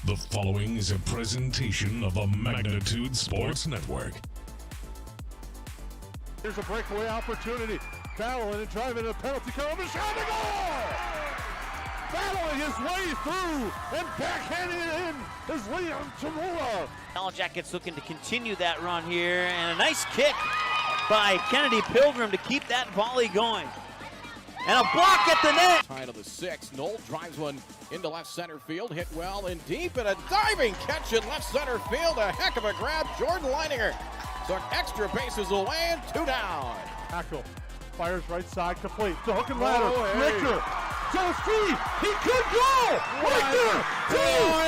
The following is a presentation of the Magnitude Sports Network. Here's a breakaway opportunity. Battling and driving a penalty kill. The shot to goal! Battling his way through and backhanding it in is Liam Tamula. Yellowjackets looking to continue that run here, and a nice kick by Kennedy Pilgrim to keep that volley going. And a block at the net. High to the 6. Knoll drives one into left center field. Hit well and deep, and a diving catch in left center field. A heck of a grab. Jordan Leininger took extra bases away and 2 down. Tackle. Fires right side complete. The hook and ladder. Oh, hey. Richter. Joe Steve. He could go. Richter. To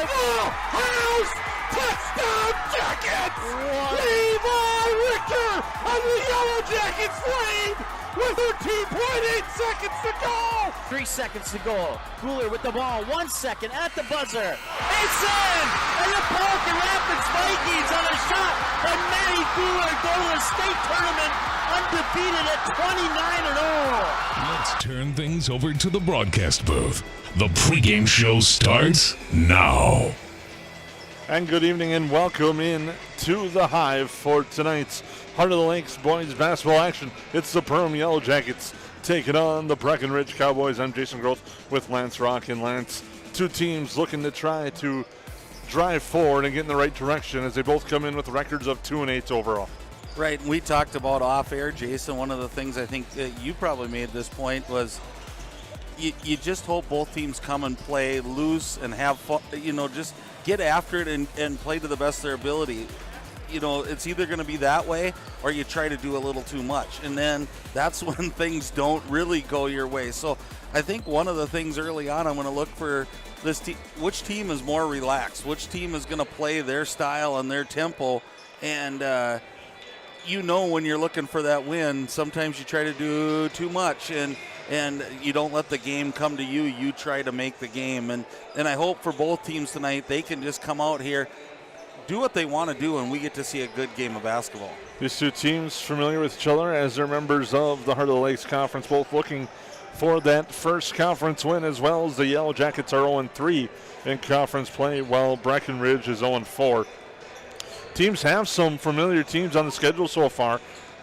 the house. Touchdown Jackets. Levi Richter on the Yellowjackets lead with 13.8 seconds to go. 3 seconds to go. Cooler with the ball. 1 second at the buzzer. It's in! And the Pelican Rapids Vikings on a shot. And Matty Cooler go to the state tournament undefeated at 29-0. Let's turn things over to the broadcast booth. The pregame show starts now. And good evening and welcome in to the Hive for tonight's Heart of the Lakes boys basketball action. It's the Perham Yellowjackets taking on the Breckenridge Cowboys. I'm Jason Groth with Lance Rock and Lance. Two teams looking to try to drive forward and get in the right direction as they both come in with records of 2-8 overall. Right, and we talked about off-air, Jason. One of the things I think that you probably made this point was you just hope both teams come and play loose and have fun, just get after it and play to the best of their ability. It's either going to be that way or you try to do a little too much. And then that's when things don't really go your way. So I think one of the things early on, I'm going to look for this team, which team is more relaxed, which team is going to play their style and their tempo. And, when you're looking for that win, sometimes you try to do too much and you don't let the game come to you. You try to make the game. And I hope for both teams tonight, they can just come out here, do what they want to do, and we get to see a good game of basketball. These two teams familiar with each other as they're members of the Heart of the Lakes Conference, both looking for that first conference win, as well as the Yellowjackets are 0-3 in conference play, while Breckenridge is 0-4. Teams have some familiar teams on the schedule so far.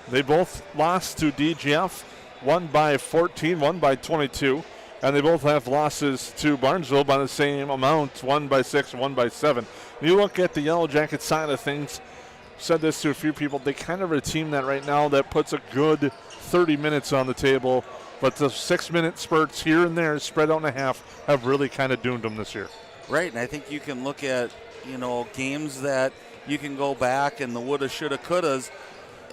They both lost to DGF, one by 14, one by 22. And they both have losses to Barnesville by the same amount, 1 by 6, 1 by 7. You look at the Yellowjacket side of things, said this to a few people, they kind of are a team that right now that puts a good 30 minutes on the table, but the 6-minute spurts here and there spread out in a half have really kind of doomed them this year. Right, and I think you can look at, games that you can go back and the woulda, shoulda, couldas.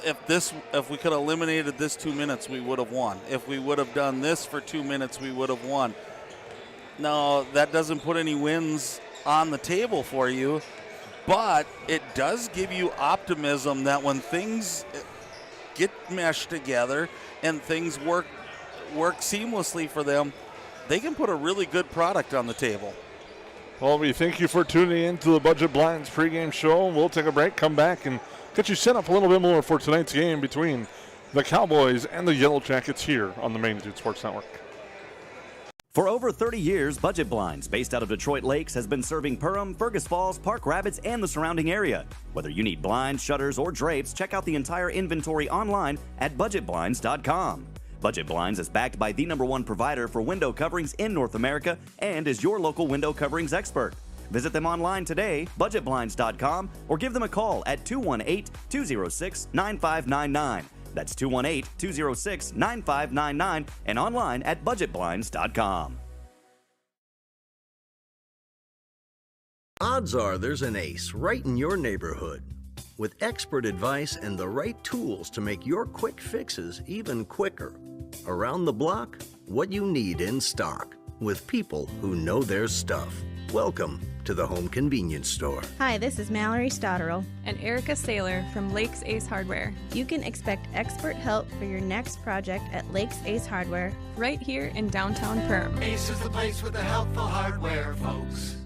If we could have eliminated this 2 minutes, we would have won. If we would have done this for 2 minutes, we would have won. Now, that doesn't put any wins on the table for you, but it does give you optimism that when things get meshed together and things work seamlessly for them, they can put a really good product on the table. Well, we thank you for tuning in to the Budget Blinds pregame show. We'll take a break, come back, and get you set up a little bit more for tonight's game between the Cowboys and the Yellowjackets here on the Magnitude Sports Network. For over 30 years, Budget Blinds, based out of Detroit Lakes, has been serving Perham, Fergus Falls, Park Rapids, and the surrounding area. Whether you need blinds, shutters, or drapes, check out the entire inventory online at budgetblinds.com. Budget Blinds is backed by the #1 provider for window coverings in North America and is your local window coverings expert. Visit them online today, budgetblinds.com, or give them a call at 218-206-9599. That's 218-206-9599 and online at budgetblinds.com. Odds are there's an ace right in your neighborhood. With expert advice and the right tools to make your quick fixes even quicker. Around the block, what you need in stock, with people who know their stuff. Welcome to the Home Convenience Store. Hi, this is Mallory Stotterell and Erica Saylor from Lakes Ace Hardware. You can expect expert help for your next project at Lakes Ace Hardware, right here in downtown Perham. Ace is the place with the helpful hardware, folks.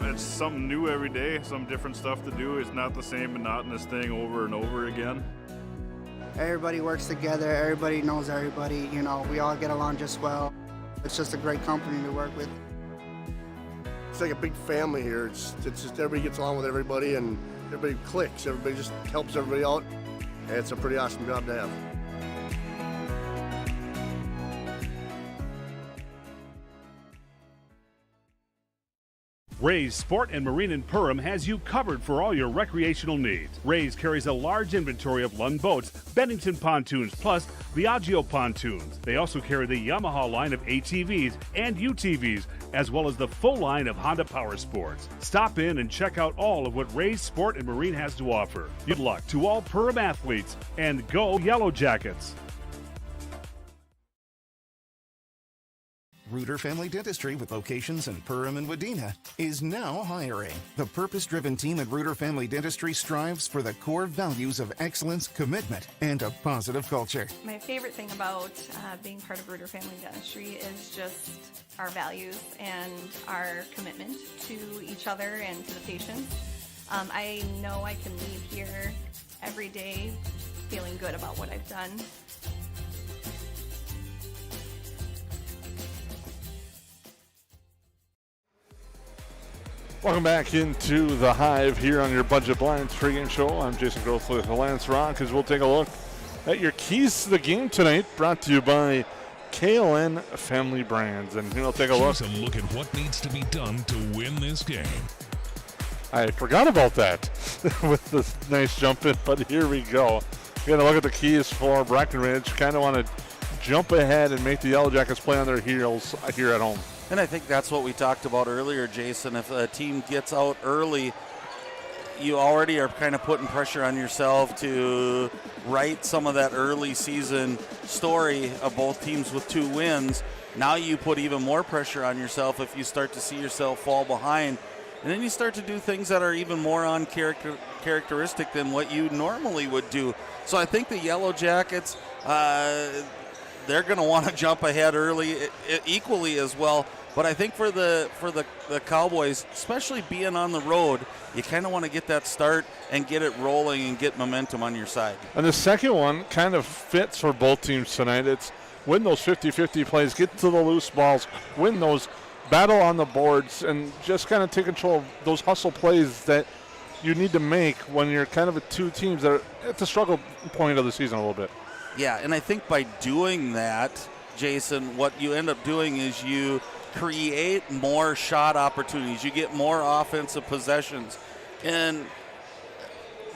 It's something new every day, some different stuff to do. It's not the same monotonous thing over and over again. Everybody works together, everybody knows everybody, we all get along just well. It's just a great company to work with. it's like a big family here. It's just everybody gets along with everybody and everybody clicks. Everybody just helps everybody out. And it's a pretty awesome job to have. Ray's Sport and Marine in Perham has you covered for all your recreational needs. Ray's carries a large inventory of Lund boats, Bennington pontoons, plus Viaggio pontoons. They also carry the Yamaha line of ATVs and UTVs, as well as the full line of Honda Power Sports. Stop in and check out all of what Ray's Sport and Marine has to offer. Good luck to all Perham athletes, and go Yellowjackets! Reuter Family Dentistry, with locations in Perham and Wadena, is now hiring. The purpose-driven team at Reuter Family Dentistry strives for the core values of excellence, commitment, and a positive culture. My favorite thing about being part of Reuter Family Dentistry is just our values and our commitment to each other and to the patients. I know I can leave here every day feeling good about what I've done. Welcome back into the Hive here on your Budget Blinds pregame show. I'm Jason Groth with Lance Rock, as we'll take a look at your keys to the game tonight, brought to you by KLN Family Brands. And we'll take a look. Here's a look at what needs to be done to win this game. I forgot about that with this nice jump in, but here we go. We're going to look at the keys for Breckenridge. Kind of want to jump ahead and make the Yellowjackets play on their heels here at home. And I think that's what we talked about earlier, Jason. If a team gets out early, you already are kind of putting pressure on yourself to write some of that early season story of both teams with 2 wins. Now you put even more pressure on yourself if you start to see yourself fall behind. And then you start to do things that are even more uncharacteristic than what you normally would do. So I think the Yellowjackets, they're going to want to jump ahead early equally as well. But I think for the Cowboys, especially being on the road, you kind of want to get that start and get it rolling and get momentum on your side. And the second one kind of fits for both teams tonight. It's win those 50-50 plays, get to the loose balls, win those, battle on the boards, and just kind of take control of those hustle plays that you need to make when you're kind of a 2 teams that are at the struggle point of the season a little bit. Yeah, and I think by doing that, Jason, what you end up doing is you create more shot opportunities. You get more offensive possessions. And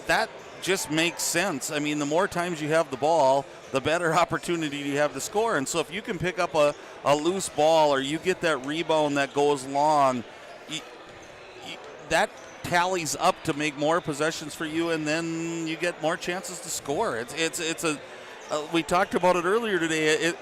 that just makes sense. I mean, the more times you have the ball, the better opportunity you have to score. And so if you can pick up a loose ball or you get that rebound that goes long, that tallies up to make more possessions for you, and then you get more chances to score. We talked about it earlier today.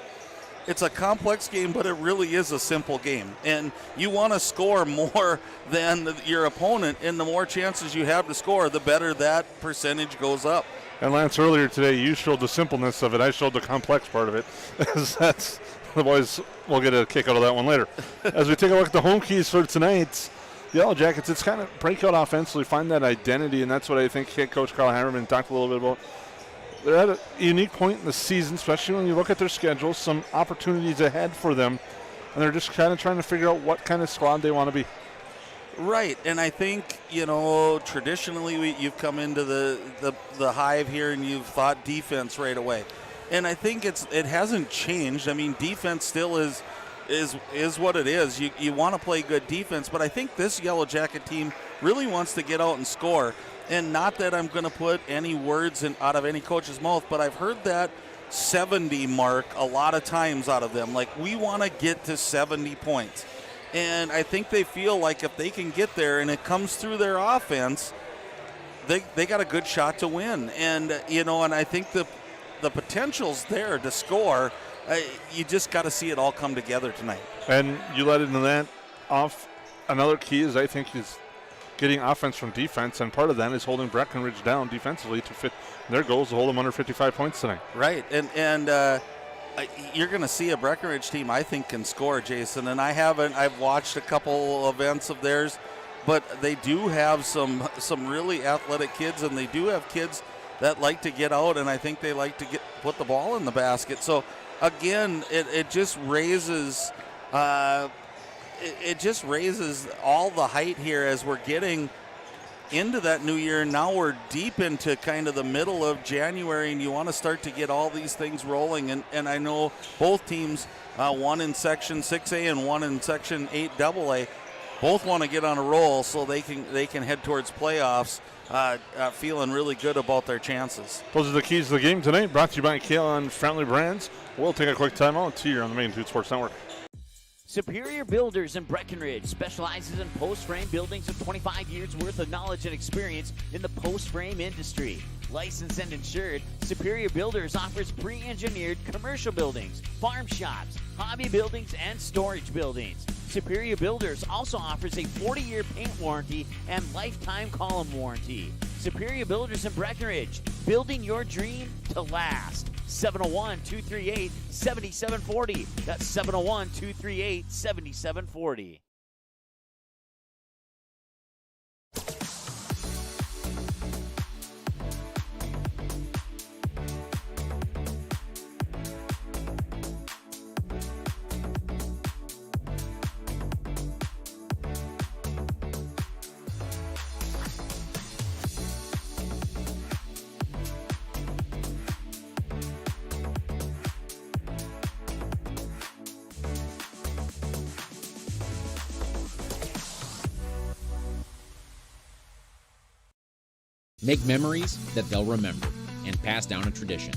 It's a complex game, but it really is a simple game. And you want to score more than your opponent, and the more chances you have to score, the better that percentage goes up. And Lance, earlier today, you showed the simpleness of it. I showed the complex part of it. The boys will get a kick out of that one later. As we take a look at the home keys for tonight's Yellowjackets, it's kind of break out offensively, find that identity, and that's what I think head coach Carl Hammerman talked a little bit about. They're at a unique point in the season, especially when you look at their schedule, some opportunities ahead for them, and they're just kind of trying to figure out what kind of squad they want to be. Right, and I think, traditionally you've come into the Hive here and you've thought defense right away. And I think it hasn't changed. I mean, defense still is what it is. You want to play good defense, but I think this Yellow Jacket team really wants to get out and score. And not that I'm going to put any words out of any coach's mouth, but I've heard that 70 mark a lot of times out of them. Like, we want to get to 70 points. And I think they feel like if they can get there and it comes through their offense, they got a good shot to win. And, and I think the potential's there to score. You just got to see it all come together tonight. And you led into that off. Another key is, I think, is getting offense from defense, and part of that is holding Breckenridge down defensively to fit their goals to hold them under 55 points tonight. Right, and you're going to see a Breckenridge team I think can score, Jason, and I've watched a couple events of theirs, but they do have some really athletic kids, and they do have kids that like to get out, and I think they like to put the ball in the basket. So again, it just raises it just raises all the height here as we're getting into that new year. Now we're deep into kind of the middle of January, and you want to start to get all these things rolling. And I know both teams, one in Section 6A and one in Section 8AA, both want to get on a roll so they can head towards playoffs, feeling really good about their chances. Those are the keys to the game tonight, brought to you by Kalen Friendly Brands. We'll take a quick timeout here on the Main Food Sports Network. Superior Builders in Breckenridge specializes in post-frame buildings with 25 years worth of knowledge and experience in the post-frame industry. Licensed and insured, Superior Builders offers pre-engineered commercial buildings, farm shops, hobby buildings, and storage buildings. Superior Builders also offers a 40-year paint warranty and lifetime column warranty. Superior Builders in Breckenridge, building your dream to last. 701-238-7740. That's 701-238-7740. Make memories that they'll remember and pass down a tradition.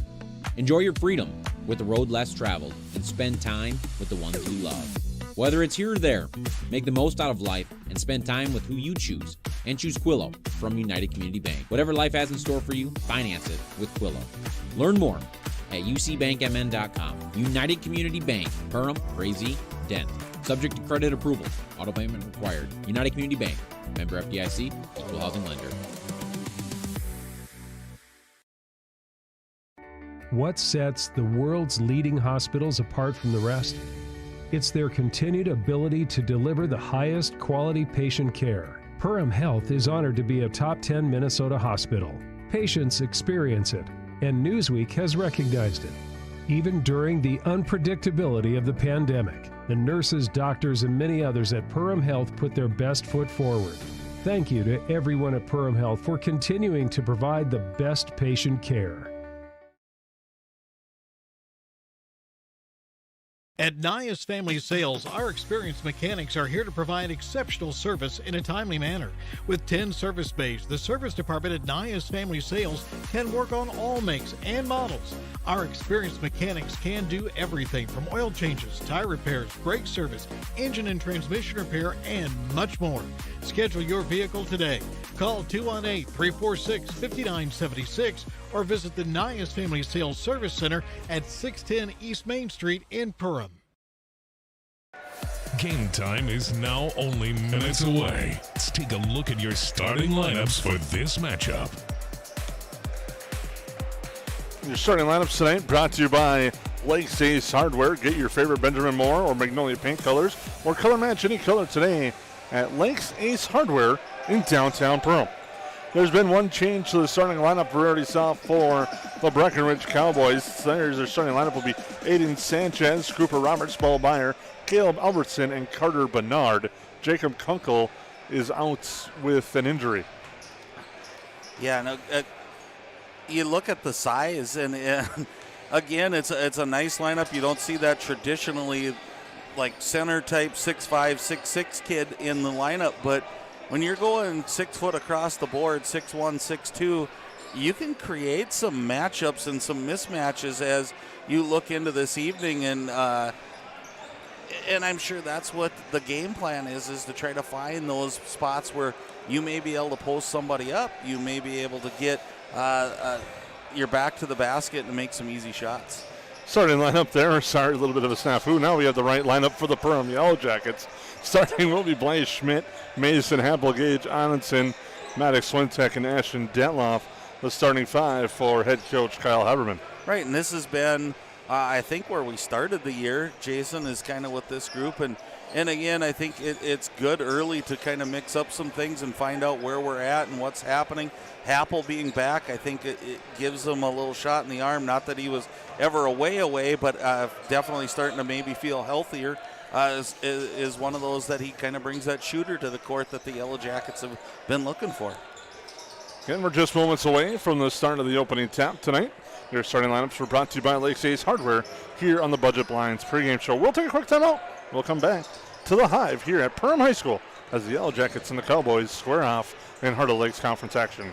Enjoy your freedom with the road less traveled and spend time with the ones you love. Whether it's here or there, make the most out of life and spend time with who you choose. And choose Quillo from United Community Bank. Whatever life has in store for you, finance it with Quillo. Learn more at ucbankmn.com. United Community Bank, Perham, Frazee, Dent. Subject to credit approval. Auto payment required. United Community Bank. Member FDIC. Equal housing lender. What sets the world's leading hospitals apart from the rest? It's their continued ability to deliver the highest quality patient care. Perham Health is honored to be a top 10 Minnesota hospital. Patients experience it, and Newsweek has recognized it. Even during the unpredictability of the pandemic, the nurses, doctors, and many others at Perham Health put their best foot forward. Thank you to everyone at Perham Health for continuing to provide the best patient care. At Nias Family Sales, our experienced mechanics are here to provide exceptional service in a timely manner. With 10 service bays, the service department at Nias Family Sales can work on all makes and models. Our experienced mechanics can do everything from oil changes, tire repairs, brake service, engine and transmission repair, and much more. Schedule your vehicle today. Call 218-346-5976 or visit the Nias Family Sales Service Center at 610 East Main Street in Perham. Game time is now only minutes away. Let's take a look at your starting lineups for this matchup. Your starting lineups tonight brought to you by Lakes Ace Hardware. Get your favorite Benjamin Moore or Magnolia paint colors or color match any color today at Lakes Ace Hardware in downtown Perham. There's been one change to the starting lineup we already saw for the Breckenridge Cowboys. Their starting lineup will be Aiden Sanchez, Cooper Roberts, Bo Meyer, Caleb Albertson, and Carter Bernard. Jacob Kunkel is out with an injury. Yeah, no, you look at the size, and again, it's a nice lineup. You don't see that traditionally like center type 6'5", 6'6" kid in the lineup, but when you're going 6 foot across the board, 6'1", 6'2", you can create some matchups and some mismatches as you look into this evening, and I'm sure that's what the game plan is to try to find those spots where you may be able to post somebody up, you may be able to get your back to the basket and make some easy shots. Starting lineup there, sorry, a little bit of a snafu. Now we have the right lineup for the Perham Yellowjackets. Starting will be Blaze Schmidt, Mason Happelgage, Anundson, Maddox Swintek, and Ashton Detloff. The starting five for head coach Kyle Haberman. Right, and this has been, I think, where we started the year. Jason is kind of with this group, and again, I think it's good early to kind of mix up some things and find out where we're at and what's happening. Happel being back, I think it gives him a little shot in the arm. Not that he was ever away, but definitely starting to maybe feel healthier. is one of those that he kind of brings that shooter to the court that the Yellowjackets have been looking for. Again, we're just moments away from the start of the opening tap tonight. Your starting lineups were brought to you by Lakes Ace Hardware here on the Budget Blinds pregame show. We'll take a quick timeout. We'll come back to the Hive here at Perham High School as the Yellowjackets and the Cowboys square off in Heart of Lakes Conference action.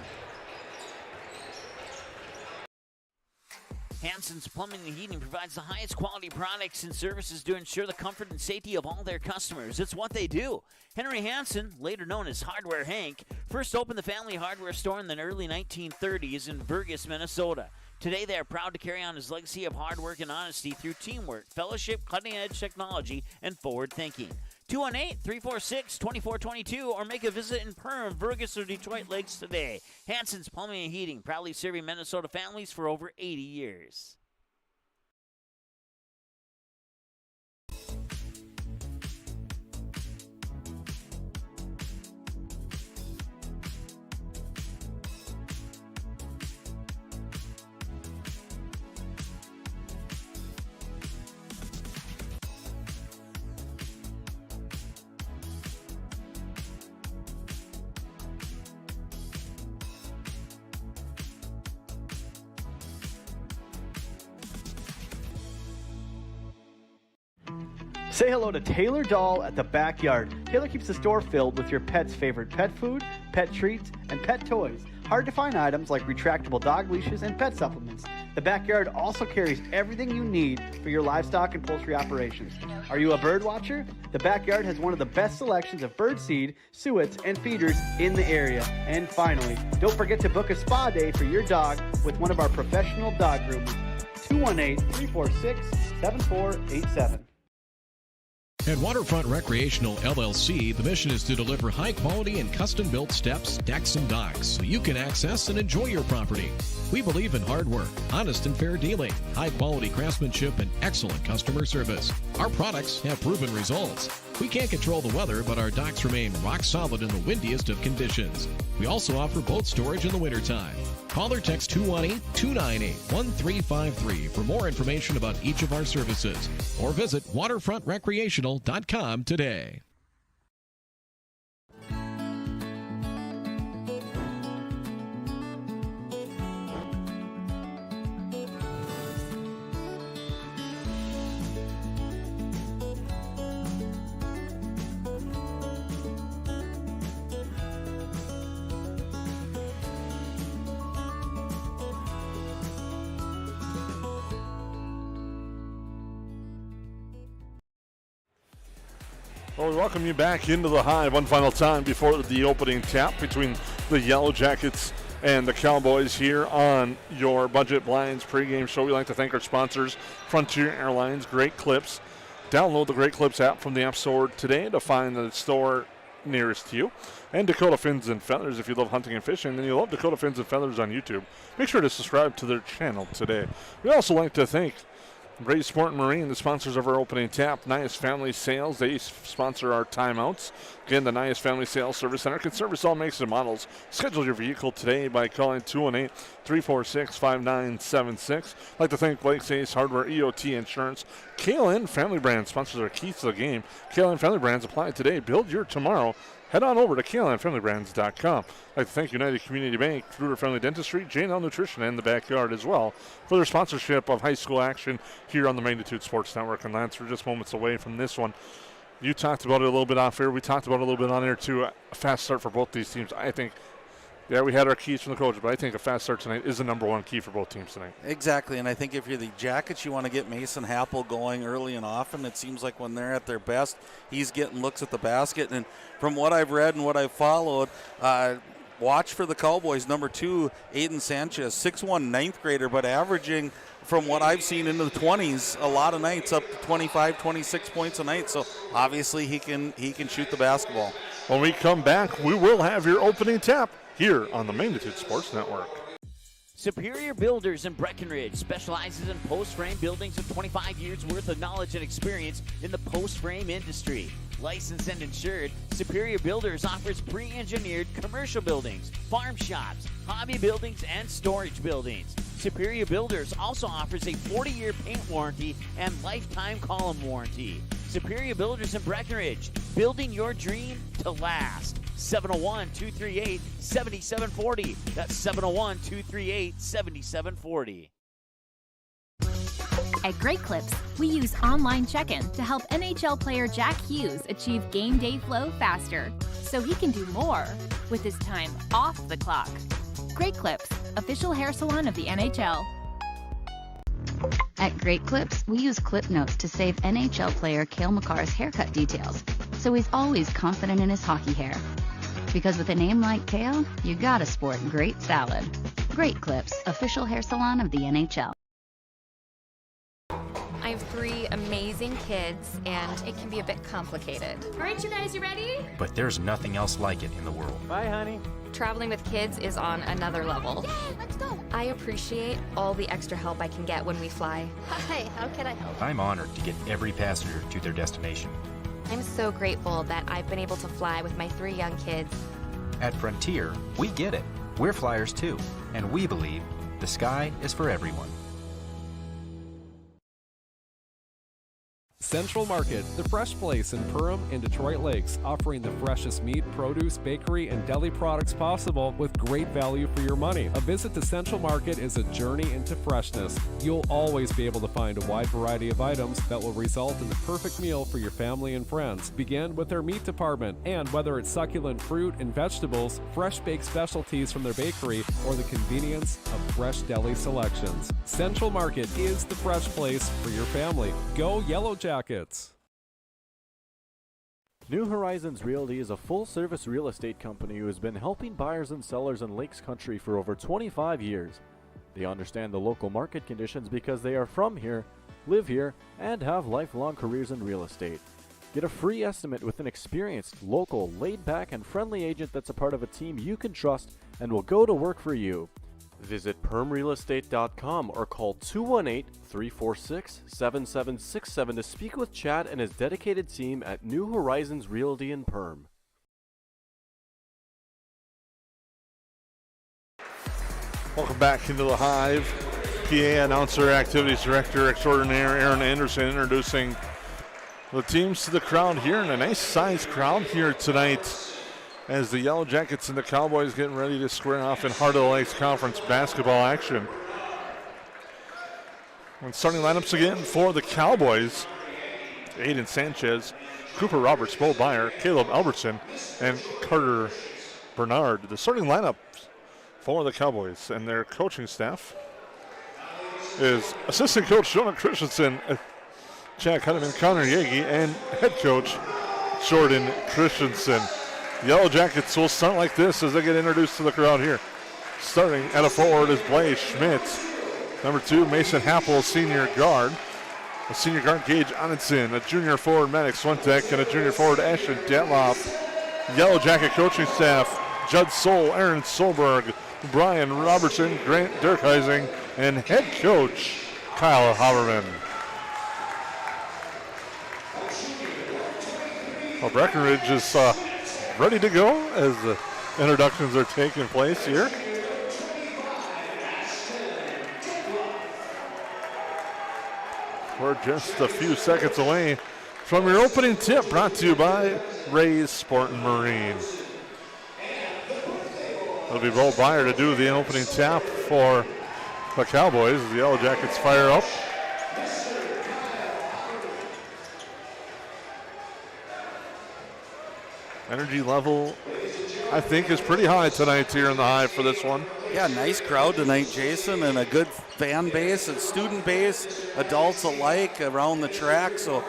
Hansen's Plumbing and Heating provides the highest quality products and services to ensure the comfort and safety of all their customers. It's what they do. Henry Hansen, later known as Hardware Hank, first opened the family hardware store in the early 1930s in Burgess, Minnesota. Today, they are proud to carry on his legacy of hard work and honesty through teamwork, fellowship, cutting-edge technology, and forward thinking. 218-346-2422 or make a visit in Perham, Burgess, or Detroit Lakes today. Hansen's Plumbing and Heating, proudly serving Minnesota families for over 80 years. Say hello to Taylor Doll at the Backyard. Taylor keeps the store filled with your pet's favorite pet food, pet treats, and pet toys. Hard to find items like retractable dog leashes and pet supplements. The Backyard also carries everything you need for your livestock and poultry operations. Are you a bird watcher? The Backyard has one of the best selections of bird seed, suets, and feeders in the area. And finally, don't forget to book a spa day for your dog with one of our professional dog groomers. 218-346-7487. At Waterfront Recreational LLC, the mission is to deliver high-quality and custom-built steps, decks, and docks so you can access and enjoy your property. We believe in hard work, honest and fair dealing, high-quality craftsmanship, and excellent customer service. Our products have proven results. We can't control the weather, but our docks remain rock solid in the windiest of conditions. We also offer boat storage in the wintertime. Call or text 218-298-1353 for more information about each of our services, or visit waterfrontrecreational.com today. Well, we welcome you back into the Hive one final time before the opening tap between the Yellowjackets and the Cowboys here on your Budget Blinds pregame show. We'd like to thank our sponsors, Frontier Airlines, Great Clips. Download the Great Clips app from the App Store today to find the store nearest to you. And Dakota Fins and Feathers. If you love hunting and fishing, then you love Dakota Fins and Feathers on YouTube. Make sure to subscribe to their channel today. We'd also like to thank Ray Sport and Marine, the sponsors of our opening tap. Nias Family Sales, they sponsor our timeouts. Again, the Nias Family Sales Service Center can service all makes and models. Schedule your vehicle today by calling 218-346-5976. I'd like to thank Blake's Ace Hardware, EOT Insurance. KLN Family Brands sponsors our keys to the game. KLN Family Brands, apply today, build your tomorrow. Head on over to KLNFamilyBrands.com. I'd like to thank United Community Bank, Ruder Family Dentistry, J&L Nutrition, and the Backyard as well for their sponsorship of high school action here on the Magnitude Sports Network. And Lance, we're just moments away from this one. You talked about it a little bit off air. We talked about it a little bit on air, too. A fast start for both these teams. I think, yeah, we had our keys from the coach, but I think a fast start tonight is the number one key for both teams tonight. Exactly, and I think if you're the Jackets, you want to get Mason Happel going early and often. It seems like when they're at their best, he's getting looks at the basket. And from what I've read and what I've followed, watch for the Cowboys, number 2, Aiden Sanchez, 6'1", ninth grader, but averaging, from what I've seen, into the 20s a lot of nights, up to 25, 26 points a night. So obviously he can shoot the basketball. When we come back, we will have your opening tap here on the Magnitude Sports Network. Superior Builders in Breckenridge specializes in post-frame buildings with 25 years worth of knowledge and experience in the post-frame industry. Licensed and insured, Superior Builders offers pre-engineered commercial buildings, farm shops, hobby buildings, and storage buildings. Superior Builders also offers a 40-year paint warranty and lifetime column warranty. Superior Builders in Breckenridge, building your dream to last. 701-238-7740. That's 701-238-7740. At Great Clips, we use online check-in to help NHL player Jack Hughes achieve game day flow faster, so he can do more with his time off the clock. Great Clips, official hair salon of the NHL. At Great Clips, we use clip notes to save NHL player Cale Makar's haircut details, so he's always confident in his hockey hair. Because with a name like Cale, you gotta sport great salad. Great Clips, official hair salon of the NHL. I have 3 amazing kids, and it can be a bit complicated. All right, you guys, you ready? But there's nothing else like it in the world. Bye, honey. Traveling with kids is on another level. Yay, let's go. I appreciate all the extra help I can get when we fly. Hi, how can I help? I'm honored to get every passenger to their destination. I'm so grateful that I've been able to fly with my 3 young kids. At Frontier, we get it. We're flyers too, and we believe the sky is for everyone. Central Market, the fresh place in Perham and Detroit Lakes, offering the freshest meat, produce, bakery, and deli products possible with great value for your money. A visit to Central Market is a journey into freshness. You'll always be able to find a wide variety of items that will result in the perfect meal for your family and friends. Begin with their meat department, and whether it's succulent fruit and vegetables, fresh baked specialties from their bakery, or the convenience of fresh deli selections. Central Market is the fresh place for your family. Go Yellowjackets! New Horizons Realty is a full-service real estate company who has been helping buyers and sellers in Lakes Country for over 25 years. They understand the local market conditions because they are from here, live here, and have lifelong careers in real estate. Get a free estimate with an experienced, local, laid-back, and friendly agent that's a part of a team you can trust and will go to work for you. Visit permrealestate.com or call 218-346-7767 to speak with Chad and his dedicated team at New Horizons Realty in Perm. Welcome back into the Hive. PA Announcer Activities Director Extraordinaire Aaron Anderson introducing the teams to the crowd here, and a nice sized crowd here tonight as the Yellowjackets and the Cowboys getting ready to square off in Heart of the Lakes Conference basketball action. And starting lineups again for the Cowboys: Aiden Sanchez, Cooper Roberts, Bo Byer, Caleb Albertson, and Carter Bernard. The starting lineup for the Cowboys, and their coaching staff is assistant coach Jonah Christensen, Chad Cunningham, Connor Yagi, and head coach Jordan Christensen. Yellowjackets will start like this as they get introduced to the crowd here. Starting at a forward is Blaze Schmidt. Number 2, Mason Happel, senior guard. A senior guard, Gage Onenson. A junior forward, Maddox Swentek. And a junior forward, Ashton Detloff. Yellowjacket coaching staff: Judd Soul, Aaron Solberg, Brian Robertson, Grant Dirkheising, and head coach Kyle Haberman. Well, Breckenridge is ready to go as the introductions are taking place here. We're just a few seconds away from your opening tip, brought to you by Ray's Sport and Marine. It'll be Bo Byer to do the opening tap for the Cowboys as the Yellowjackets fire up. Energy level, I think, is pretty high tonight here in the Hive for this one. Yeah, nice crowd tonight, Jason, and a good fan base and student base, adults alike around the track. So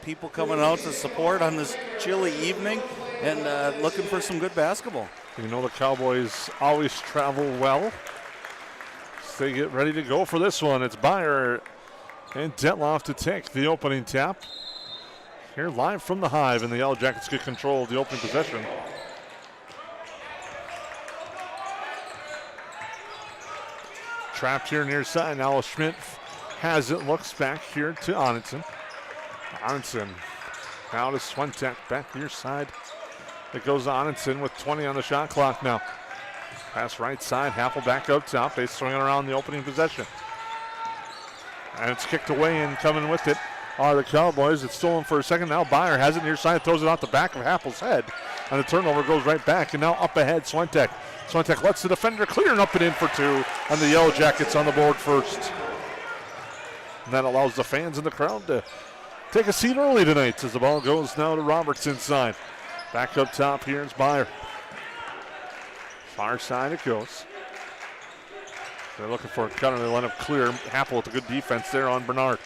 people coming out to support on this chilly evening and looking for some good basketball. You know the Cowboys always travel well. So they get ready to go for this one. It's Byer and Detloff to take the opening tap. Here live from the Hive, and the Yellowjackets get control of the opening possession. Trapped here near side. Now Schmidt has it, looks back here to Onenson. Onenson now to Swentek, back near side. It goes to Onenson with 20 on the shot clock now. Pass right side, Happel back up top. They swing it around the opening possession. And it's kicked away, and coming with it are the Cowboys. It's stolen for a second. Now Byer has it near side, throws it out the back of Happel's head. And the turnover goes right back. And now up ahead, Swentek. Swentek lets the defender clear and up and in for 2. And the Yellowjackets on the board first. And that allows the fans in the crowd to take a seat early tonight as the ball goes now to Roberts inside. Back up top here is Byer. Far side it goes. They're looking for a cutter. They let him clear. Happel with a good defense there on Bernard.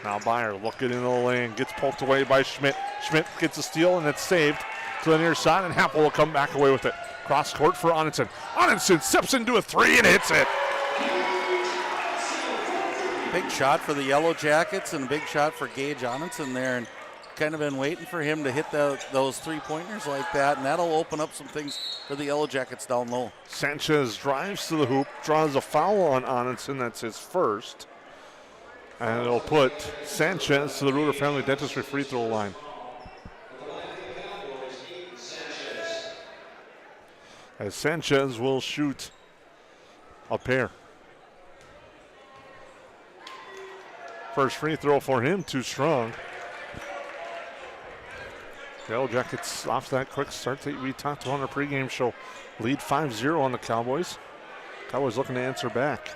Now Byer looking into the lane. Gets poked away by Schmidt. Schmidt gets a steal and it's saved to the near side, and Happel will come back away with it. Cross court for Onenson. Onenson steps into a 3 and hits it. Big shot for the Yellowjackets and a big shot for Gage Onenson there. And kind of been waiting for him to hit those 3-pointers like that, and that'll open up some things for the Yellowjackets down low. Sanchez drives to the hoop, draws a foul on Onenson. That's his first. And it'll put Sanchez to the Reuter Family Dentistry free throw line. As Sanchez will shoot a pair. First free throw for him, too strong. The Yellowjackets off that quick start that we talked about on our pregame show. Lead 5-0 on the Cowboys. Cowboys looking to answer back.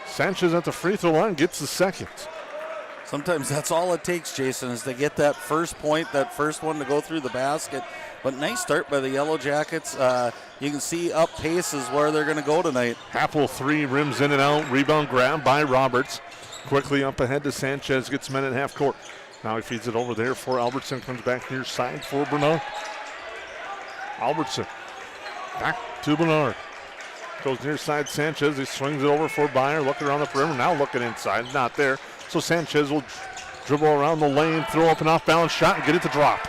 Sanchez at the free throw line gets the second. Sometimes that's all it takes, Jason, is to get that first point, that first one to go through the basket. But nice start by the Yellowjackets. You can see up pace is where they're going to go tonight. Happel 3, rims in and out. Rebound grab by Roberts. Quickly up ahead to Sanchez, gets men at half court. Now he feeds it over there for Albertson, comes back near side for Bernard. Albertson back to Bernard. Goes near side Sanchez, he swings it over for Byer, looking around the perimeter, now looking inside, not there. So Sanchez will dribble around the lane, throw up an off-balance shot and get it to drop.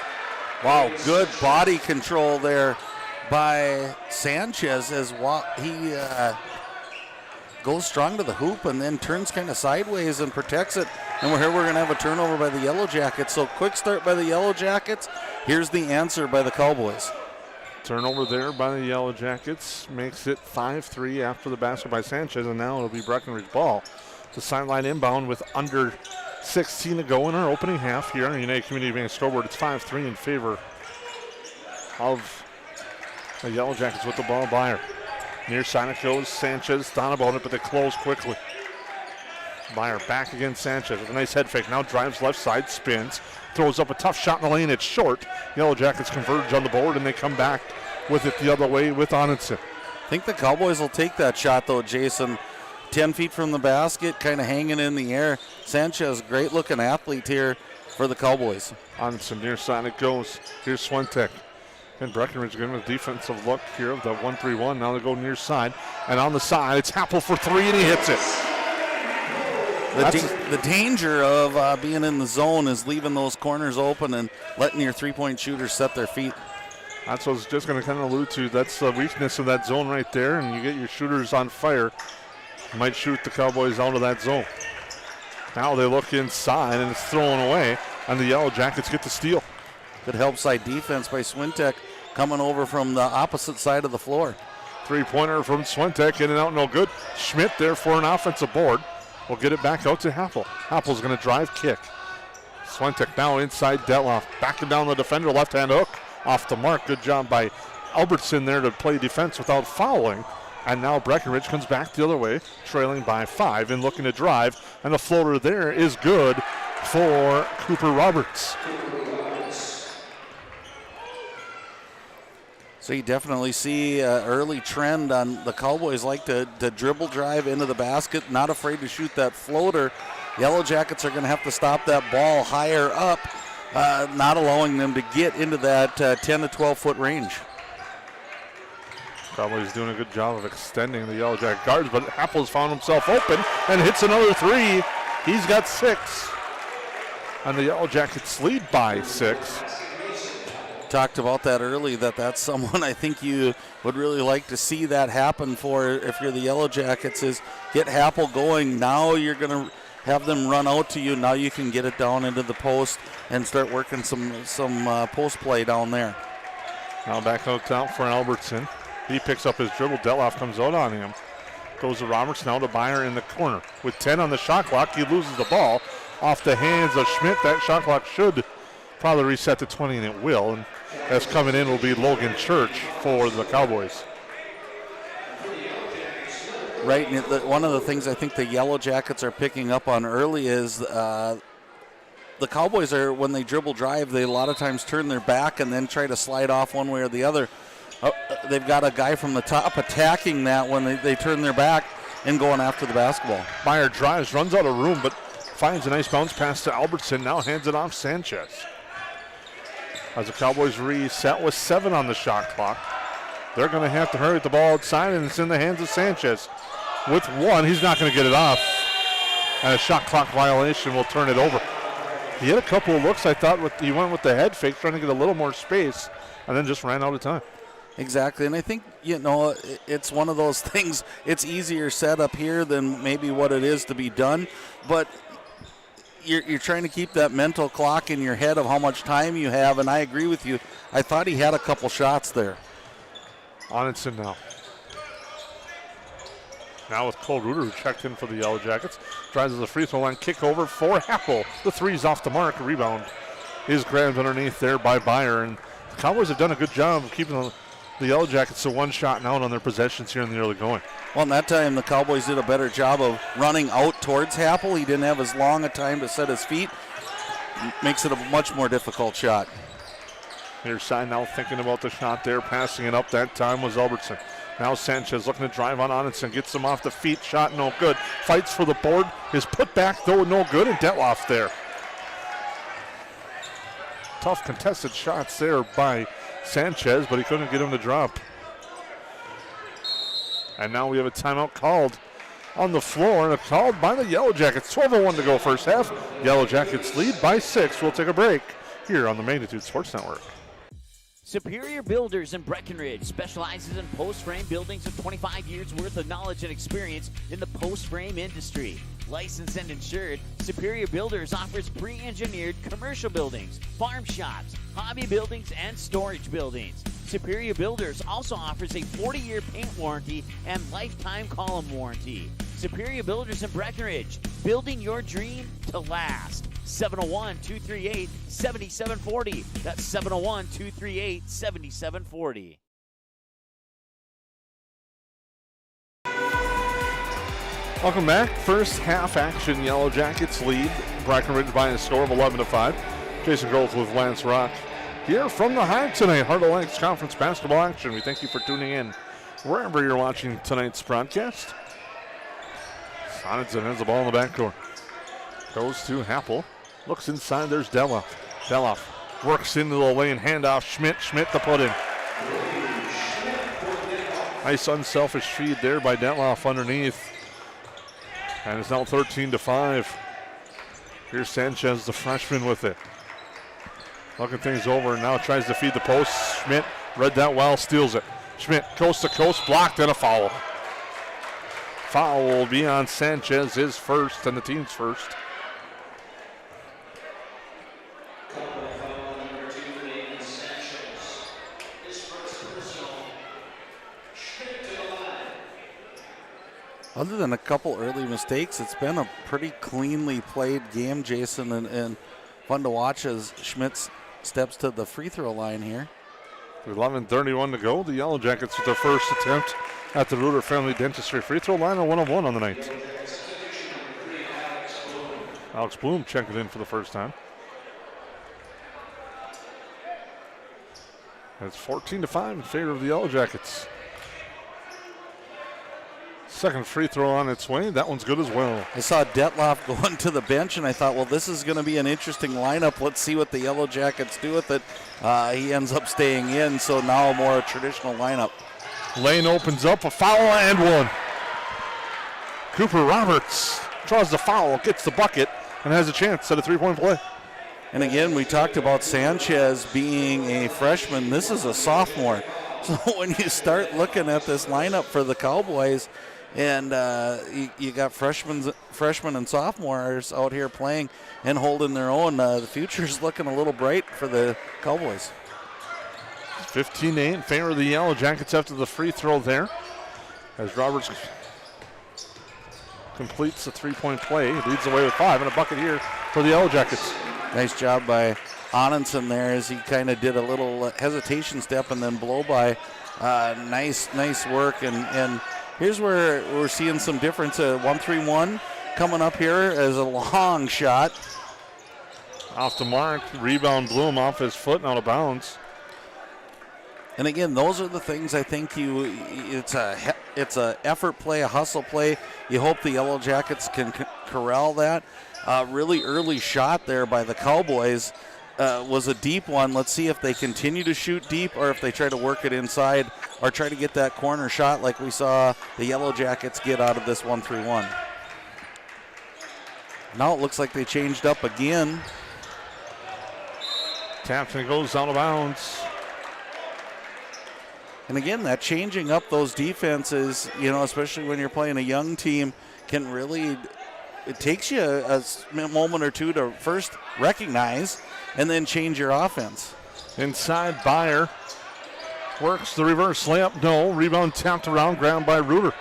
Wow, good body control there by Sanchez as he goes strong to the hoop and then turns kind of sideways and protects it. And we're going to have a turnover by the Yellowjackets. So quick start by the Yellowjackets. Here's the answer by the Cowboys. Turnover there by the Yellowjackets makes it 5-3 after the basket by Sanchez, and now it'll be Breckenridge ball. The sideline inbound with under 16 to go in our opening half here on the United Community Bank scoreboard. It's 5-3 in favor of the Yellowjackets with the ball. Byer. Near side it goes. Sanchez thought about it, but they close quickly. Byer back against Sanchez with a nice head fake. Now drives left side, spins, throws up a tough shot in the lane. It's short. Yellowjackets converge on the board, and they come back with it the other way with Onenson. I think the Cowboys will take that shot, though, Jason. 10 feet from the basket, kind of hanging in the air. Sanchez, great looking athlete here for the Cowboys. Onenson near side it goes. Here's Swentek. And Breckenridge giving a defensive look here of the 1-3-1. Now they go near side. And on the side, it's Happel for 3, and he hits it. The danger of being in the zone is leaving those corners open and letting your three-point shooters set their feet. That's what I was just going to kind of allude to. That's the weakness of that zone right there, and you get your shooters on fire. Might shoot the Cowboys out of that zone. Now they look inside, and it's thrown away, and the Yellowjackets get the steal. Good help side defense by Swintek coming over from the opposite side of the floor. Three-pointer from Swentek, in and out, no good. Schmidt there for an offensive board. We'll get it back out to Happel. Happel's going to drive kick. Swentek now inside Detloff. Backing down the defender, left-hand hook. Off the mark. Good job by Albertson there to play defense without fouling. And now Breckenridge comes back the other way, trailing by 5 and looking to drive. And the floater there is good for Cooper Roberts. So you definitely see an early trend on the Cowboys like to dribble drive into the basket, not afraid to shoot that floater. Yellowjackets are going to have to stop that ball higher up, not allowing them to get into that 10 to 12 foot range. Cowboys doing a good job of extending the Yellowjacket guards, but Happel's found himself open and hits another 3. He's got 6. And the Yellowjackets lead by 6. Talked about that early, that's someone I think you would really like to see that happen for if you're the Yellowjackets, is get Happel going. Now you're going to have them run out to you. Now you can get it down into the post and start working some post play down there. Now back out top for Albertson. He picks up his dribble. Detloff comes out on him. Goes to Roberts, now to Byer in the corner. With 10 on the shot clock, he loses the ball. off the hands of Schmidt. That shot clock should probably reset to 20, and it will. And as coming in will be Logan Church for the Cowboys. Right, and one of the things I think the Yellowjackets are picking up on early is the Cowboys are, when they dribble drive, they a lot of times turn their back and then try to slide off one way or the other. They've got a guy from the top attacking that when they turn their back and going after the basketball. Meyer drives, runs out of room, but finds a nice bounce pass to Albertson. Now hands it off Sanchez. As the Cowboys reset with 7 on the shot clock. They're going to have to hurry with the ball outside, and it's in the hands of Sanchez. With 1, he's not going to get it off. And a shot clock violation will turn it over. He had a couple of looks, I thought, he went with the head fake, trying to get a little more space, and then just ran out of time. Exactly, and I think, it's one of those things, it's easier set up here than maybe what it is to be done, but you're trying to keep that mental clock in your head of how much time you have, and I agree with you. I thought he had a couple shots there. Onitson now. Now with Cole Reuter, who checked in for the Yellowjackets. Drives to the free throw line, kick over for Happel. The 3's off the mark. Rebound is grabbed underneath there by Byer. And the Cowboys have done a good job of keeping the Yellowjackets to one shot and out on their possessions here in the early going. Well, in that time, the Cowboys did a better job of running out towards Happel. He didn't have as long a time to set his feet. Makes it a much more difficult shot. Here's side now thinking about the shot there. Passing it up that time was Albertson. Now Sanchez looking to drive on Onitson. Gets him off the feet. Shot no good. Fights for the board. His put back though no good. And Detloff there. Tough contested shots there by Sanchez, but he couldn't get him to drop. And now we have a timeout called on the floor, and called by the Yellowjackets. 12:01 to go first half. Yellowjackets lead by 6. We'll take a break here on the Magnitude Sports Network. Superior Builders in Breckenridge specializes in post-frame buildings with 25 years worth of knowledge and experience in the post-frame industry. Licensed and insured, Superior Builders offers pre-engineered commercial buildings, farm shops, hobby buildings, and storage buildings. Superior Builders also offers a 40-year paint warranty and lifetime column warranty. Superior Builders in Breckenridge, building your dream to last. 701-238-7740. That's 701-238-7740. Welcome back. First half action. Yellowjackets lead Breckenridge by a score of 11-5. Jason Growth with Lance Rock here from the Hive tonight. Heart of Lakes Conference basketball action. We thank you for tuning in wherever you're watching tonight's broadcast. Sonitson has the ball in the backcourt. Goes to Happel. Looks inside. There's Detloff. Detloff works into the lane. Handoff. Schmidt. Schmidt the put in. Nice unselfish feed there by Detloff underneath. And it's now 13-5. Here's Sanchez, the freshman, with it. Looking things over and now tries to feed the post. Schmidt read that well, steals it. Schmidt coast to coast, blocked, and a foul. Foul will be on Sanchez, his first and the team's first. Other than a couple early mistakes, it's been a pretty cleanly played game, Jason, and fun to watch as Schmidt steps to the free throw line here. 11:31 to go. The Yellowjackets with their first attempt at the Reuter Family Dentistry free throw line, a 1-of-1 on the night. Alex Bloom checking in for the first time. It's 14-5 in favor of the Yellowjackets. Second free throw on its way. That one's good as well. I saw Detloff going to the bench, and I thought, well, this is going to be an interesting lineup. Let's see what the Yellowjackets do with it. He ends up staying in, so now a more traditional lineup. Lane opens up, a foul and one. Cooper Roberts draws the foul, gets the bucket, and has a chance at a three-point play. And again, we talked about Sanchez being a freshman. This is a sophomore. So when you start looking at this lineup for the Cowboys, and you got freshmen and sophomores out here playing and holding their own, the future's looking a little bright for the Cowboys. 15-8 in favor of the Yellowjackets after the free throw there. As Roberts completes the three-point play, leads the way with 5, and a bucket here for the Yellowjackets. Nice job by Onenson there as he kind of did a little hesitation step and then blow by. Nice work. And here's where we're seeing some difference. 1-3-1 coming up here as a long shot. Off the mark, rebound Bloom off his foot and out of bounds. And again, those are the things I think it's a effort play, a hustle play. You hope the Yellowjackets can corral that. Really early shot there by the Cowboys was a deep one. Let's see if they continue to shoot deep or if they try to work it inside or try to get that corner shot like we saw the Yellowjackets get out of this 1-3-1. Now it looks like they changed up again. Taps and goes out of bounds. And again, that changing up those defenses, especially when you're playing a young team, can really, it takes you a moment or two to first recognize and then change your offense. Inside, Byer works the reverse layup. No, rebound tapped around, grabbed by Reuter.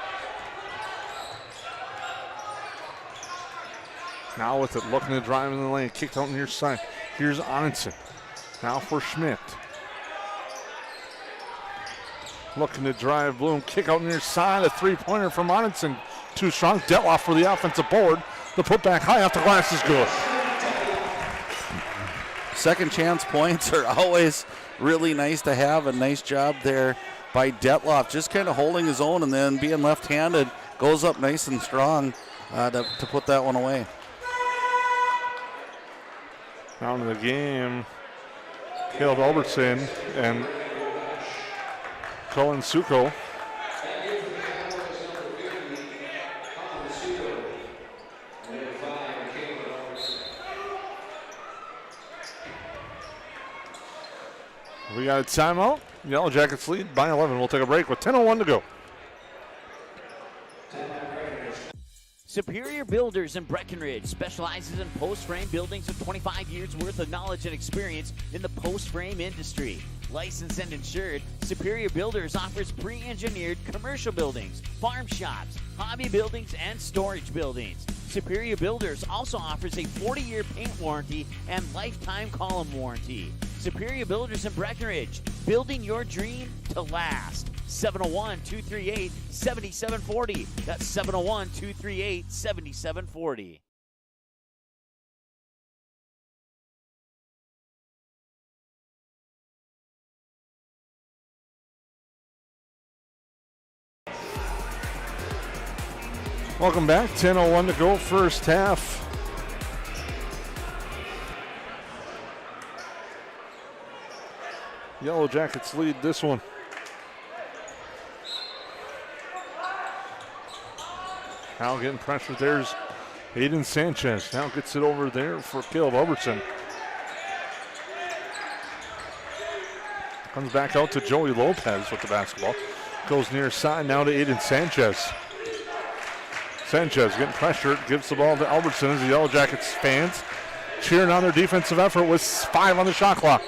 Now with it, looking to drive in the lane, kicked out near side. Here's Onenson. Now for Schmidt. Looking to drive, Bloom, kick out near side, a three-pointer from Onenson. Too strong, Detloff for the offensive board. The putback high off the glass is good. Second chance points are always really nice to have. A nice job there by Detloff, just kind of holding his own and then being left-handed, goes up nice and strong to put that one away. Down to the game, Caleb Albertson and Colin Suko. We got a timeout. Yellowjackets lead by 11. We'll take a break with 10:01 to go. Superior Builders in Breckenridge specializes in post-frame buildings with 25 years worth of knowledge and experience in the post-frame industry. Licensed and insured, Superior Builders offers pre-engineered commercial buildings, farm shops, hobby buildings, and storage buildings. Superior Builders also offers a 40-year paint warranty and lifetime column warranty. Superior Builders in Breckenridge, building your dream to last. 701-238-7740. That's 701-238-7740. Welcome back. 10:01 to go, first half. Yellowjackets lead this one. Now getting pressure. There's Aiden Sanchez. Now gets it over there for Caleb Albertson. Comes back out to Joey Lopez with the basketball. Goes near side now to Aiden Sanchez. Sanchez getting pressured, gives the ball to Albertson as the Yellowjackets fans cheering on their defensive effort with 5 on the shot clock.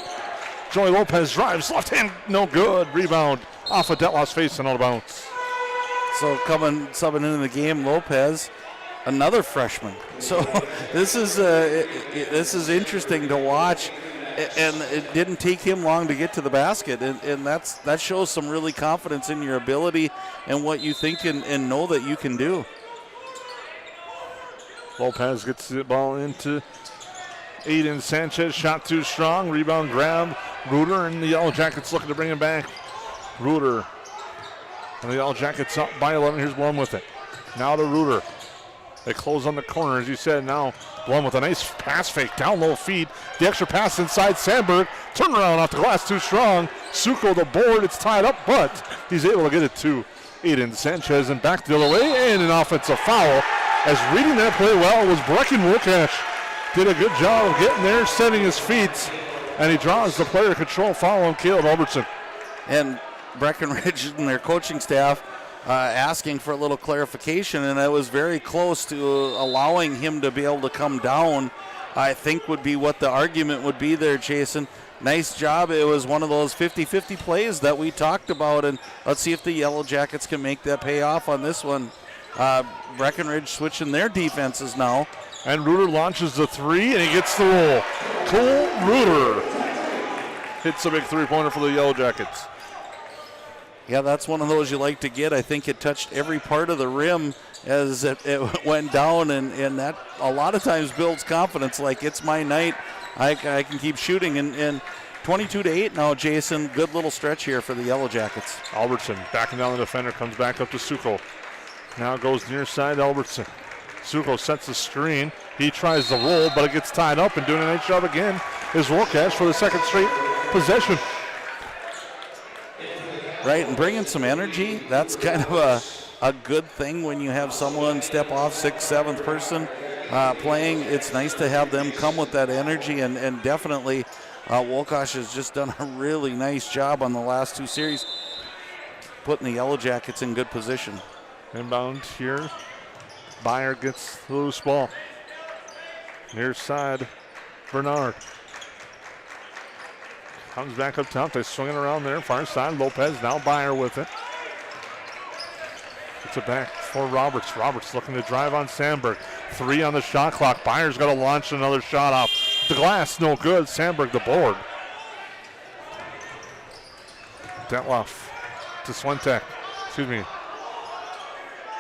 Joey Lopez drives, left hand, no good. Rebound off of Detloff's face and out of bounds. So subbing into the game, Lopez, another freshman. So this is interesting to watch, and it didn't take him long to get to the basket, and that shows some really confidence in your ability and what you think and know that you can do. Lopez gets the ball into Aiden Sanchez, shot too strong, rebound grab, Reuter, and the Yellowjackets looking to bring him back. Reuter, and the Yellowjackets up by 11, here's Blum with it. Now to Reuter. They close on the corner, as you said, now Blum with a nice pass fake, down low feed, the extra pass inside Sandberg, turnaround off the glass too strong, Suko the board, it's tied up, but he's able to get it to Aiden Sanchez, and back the other way, and an offensive foul. As reading that play well was Brecken Wilcash. Did a good job of getting there, setting his feet, and he draws the player control foul on Caleb Albertson. And Breckenridge and their coaching staff asking for a little clarification, and I was very close to allowing him to be able to come down, I think would be what the argument would be there, Jason. Nice job. It was one of those 50-50 plays that we talked about, and let's see if the Yellowjackets can make that pay off on this one. Breckenridge switching their defenses now. And Reuter launches the three, and he gets the roll. Cole Reuter hits a big three-pointer for the Yellowjackets. Yeah, that's one of those you like to get. I think it touched every part of the rim as it went down, and that a lot of times builds confidence, like it's my night. I can keep shooting. And 22-8 now, Jason. Good little stretch here for the Yellowjackets. Albertson backing down the defender, comes back up to Suko. Now goes near side, Albertson. Suko sets the screen. He tries the roll, but it gets tied up, and doing a nice job again is Wolkash for the second straight possession. Right, and bringing some energy, that's kind of a good thing when you have someone step off, 6th, 7th person playing. It's nice to have them come with that energy, and definitely Wolkash has just done a really nice job on the last 2 series, putting the Yellowjackets in good position. Inbound here. Byer gets the loose ball. Near side, Bernard. Comes back up top. They swing it around there. Far side, Lopez. Now Byer with it. Gets it back for Roberts. Roberts looking to drive on Sandberg. 3 on the shot clock. Byer's got to launch another shot off the glass. No good. Sandberg the board. Detloff to Swentek. Excuse me.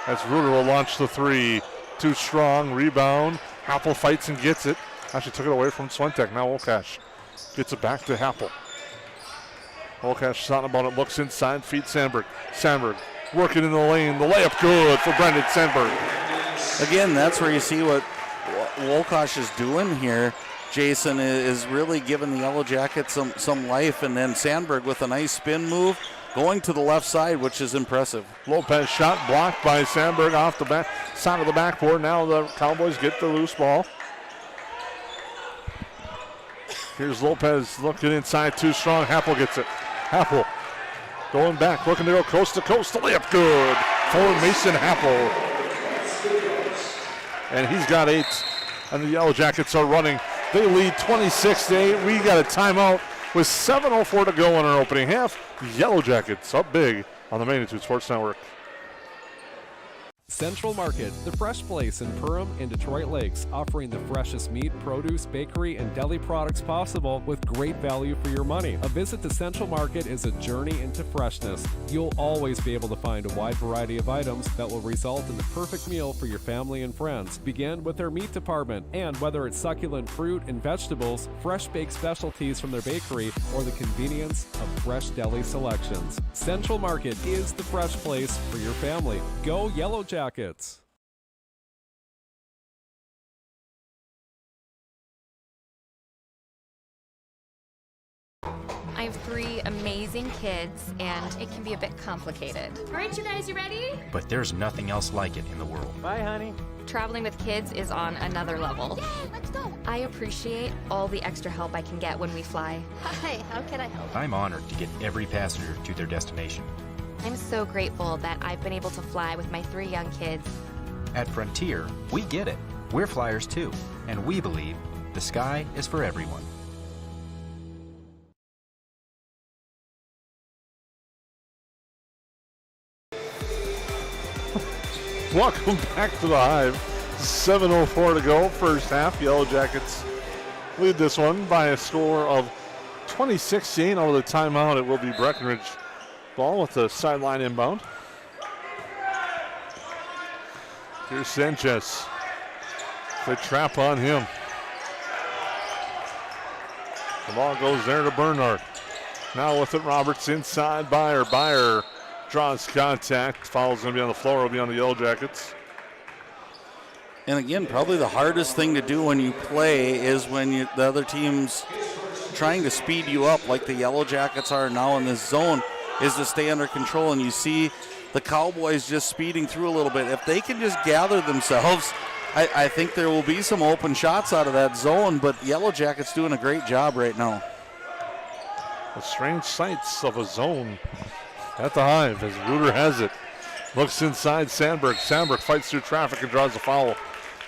As Reuter will launch the 3. Too strong. Rebound. Happel fights and gets it. Actually took it away from Swentek. Now Wolkash gets it back to Happel. Wolkash thought about it. Looks inside. Feeds Sandberg. Sandberg working in the lane. The layup good for Brendan Sandberg. Again, that's where you see what Wolkash is doing here. Jason is really giving the Yellowjackets some life. And then Sandberg with a nice spin move. Going to the left side, which is impressive. Lopez shot blocked by Sandberg off the back side of the backboard. Now the Cowboys get the loose ball. Here's Lopez looking inside, too strong. Happel gets it. Happel going back, looking to go coast to coast. The layup good for Mason Happel. And he's got 8. And the Yellowjackets are running. They lead 26-8. We got a timeout with 7:04 to go in our opening half. Yellowjackets up big on the Magnitude Sports Network. Central Market, the fresh place in Perham and Detroit Lakes, offering the freshest meat, produce, bakery, and deli products possible with great value for your money. A visit to Central Market is a journey into freshness. You'll always be able to find a wide variety of items that will result in the perfect meal for your family and friends. Begin with their meat department, and whether it's succulent fruit and vegetables, fresh baked specialties from their bakery, or the convenience of fresh deli selections. Central Market is the fresh place for your family. Go Yellowjackets. I have 3 amazing kids, and it can be a bit complicated. All right, you guys, you ready? But there's nothing else like it in the world. Bye, honey. Traveling with kids is on another level. Yay, let's go. I appreciate all the extra help I can get when we fly. Hi, how can I help? I'm honored to get every passenger to their destination. I'm so grateful that I've been able to fly with my 3 young kids. At Frontier, we get it. We're flyers too, and we believe the sky is for everyone. Welcome back to the Hive. 7:04 to go, first half. Yellowjackets lead this one by a score of 26-8. Over the timeout, it will be Breckenridge ball with the sideline inbound. Here's Sanchez. The trap on him. The ball goes there to Bernard. Now with it, Roberts inside. Byer draws contact. Foul's going to be on the floor. It'll be on the Yellowjackets. And again, probably the hardest thing to do when you play is when the other team's trying to speed you up like the Yellowjackets are now in this zone, is to stay under control. And you see the Cowboys just speeding through a little bit. If they can just gather themselves, I think there will be some open shots out of that zone, but Yellowjackets doing a great job right now. The strange sights of a zone at the Hive as Reuter has it. Looks inside Sandberg. Sandberg fights through traffic and draws a foul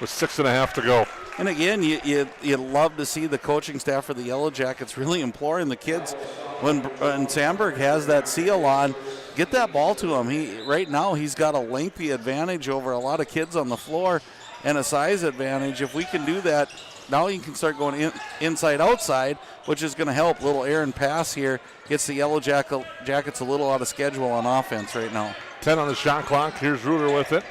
with 6.5 to go. And again, you love to see the coaching staff for the Yellowjackets really imploring the kids when Sandberg has that seal on. get that ball to him. Right now he's got a lengthy advantage over a lot of kids on the floor and a size advantage. If we can do that, now he can start going inside outside, which is going to help. Little errant pass here gets the Yellow Jackets a little out of schedule on offense right now. 10 on the shot clock. Here's Reuter with it.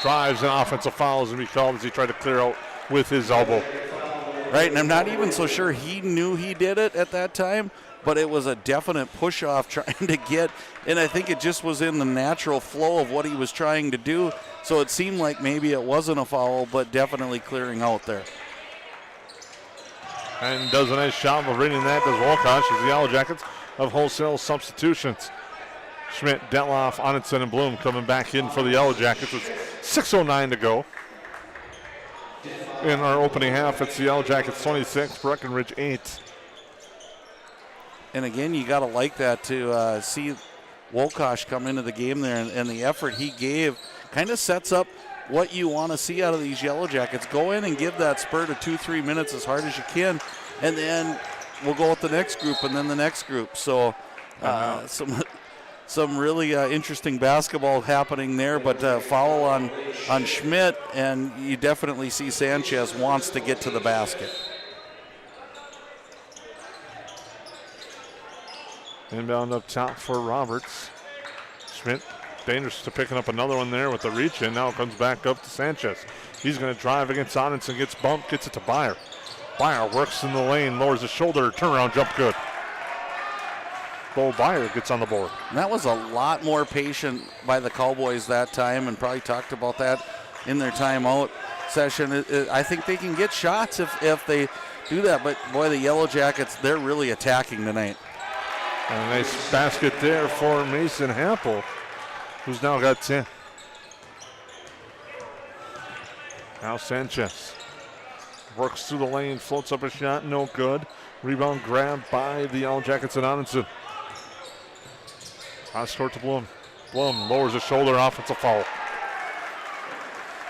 Drives and offensive foul is going to be called as he tried to clear out with his elbow. Right, and I'm not even so sure he knew he did it at that time, but it was a definite push-off trying to get, and I think it just was in the natural flow of what he was trying to do, so it seemed like maybe it wasn't a foul, but definitely clearing out there. And does a nice job of reading that, does Wolkosh, as the Yellow Jackets of wholesale substitutions. Schmidt, Detloff, Onitson, and Bloom coming back in for the Yellow Jackets with 6:09 to go. In our opening half, it's the Yellow Jackets 26, Breckenridge 8. And again, you got to like that to see Wolkosh come into the game there, and the effort he gave kind of sets up what you want to see out of these Yellow Jackets. Go in and give that spurt of 2-3 minutes as hard as you can, and then we'll go with the next group and then the next group. So some really interesting basketball happening there, but foul on Schmidt, and you definitely see Sanchez wants to get to the basket. Inbound up top for Roberts. Schmidt dangerous to picking up another one there with the reach in. Now it comes back up to Sanchez. He's going to drive against Onitson, gets bumped, gets it to Byer. Byer works in the lane, lowers his shoulder, turnaround jump good. Bo Byer gets on the board. And that was a lot more patient by the Cowboys that time, and probably talked about that in their timeout session. I think they can get shots if they do that, but boy, the Yellow Jackets, they're really attacking tonight. And a nice basket there for Mason Hampel, who's now got 10. Now Sanchez works through the lane, floats up a shot, no good. Rebound grabbed by the Yellow Jackets and Onitson. Cross court to Bloom. Bloom lowers his shoulder, offensive foul.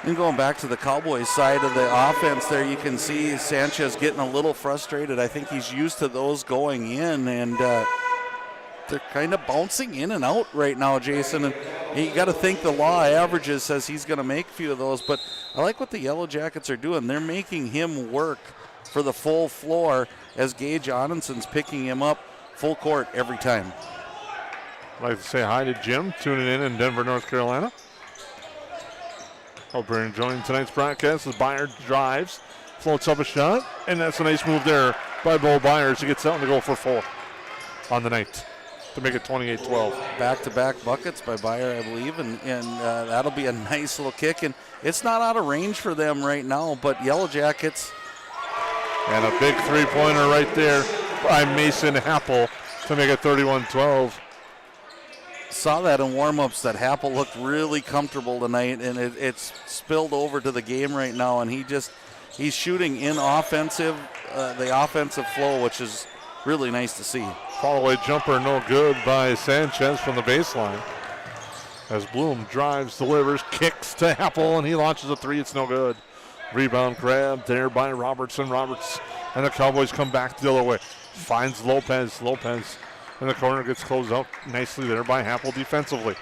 And going back to the Cowboys side of the offense there, you can see Sanchez getting a little frustrated. I think he's used to those going in, and they're kind of bouncing in and out right now, Jason. And you got to think the law of averages says he's going to make a few of those, but I like what the Yellow Jackets are doing. They're making him work for the full floor as Gage Onitson's picking him up full court every time. I'd like to say hi to Jim, tuning in Denver, North Carolina. Hope you're enjoying tonight's broadcast as Byer drives, floats up a shot, and that's a nice move there by Bo Byers. He gets out and to go for 4 on the night to make it 28-12. Back-to-back buckets by Byer, I believe, and that'll be a nice little kick. And it's not out of range for them right now, but Yellow Jackets. And a big three-pointer right there by Mason Happel to make it 31-12. Saw that in warm-ups that Happel looked really comfortable tonight, and it's spilled over to the game right now, and he's shooting in the offensive flow, which is really nice to see. Fall-away jumper no good by Sanchez from the baseline. As Bloom drives, delivers, kicks to Happel, and he launches a 3. It's no good. Rebound grab there by Robertson. Roberts and the Cowboys come back the other way. Finds Lopez. Lopez in the corner gets closed out nicely there by Happel defensively.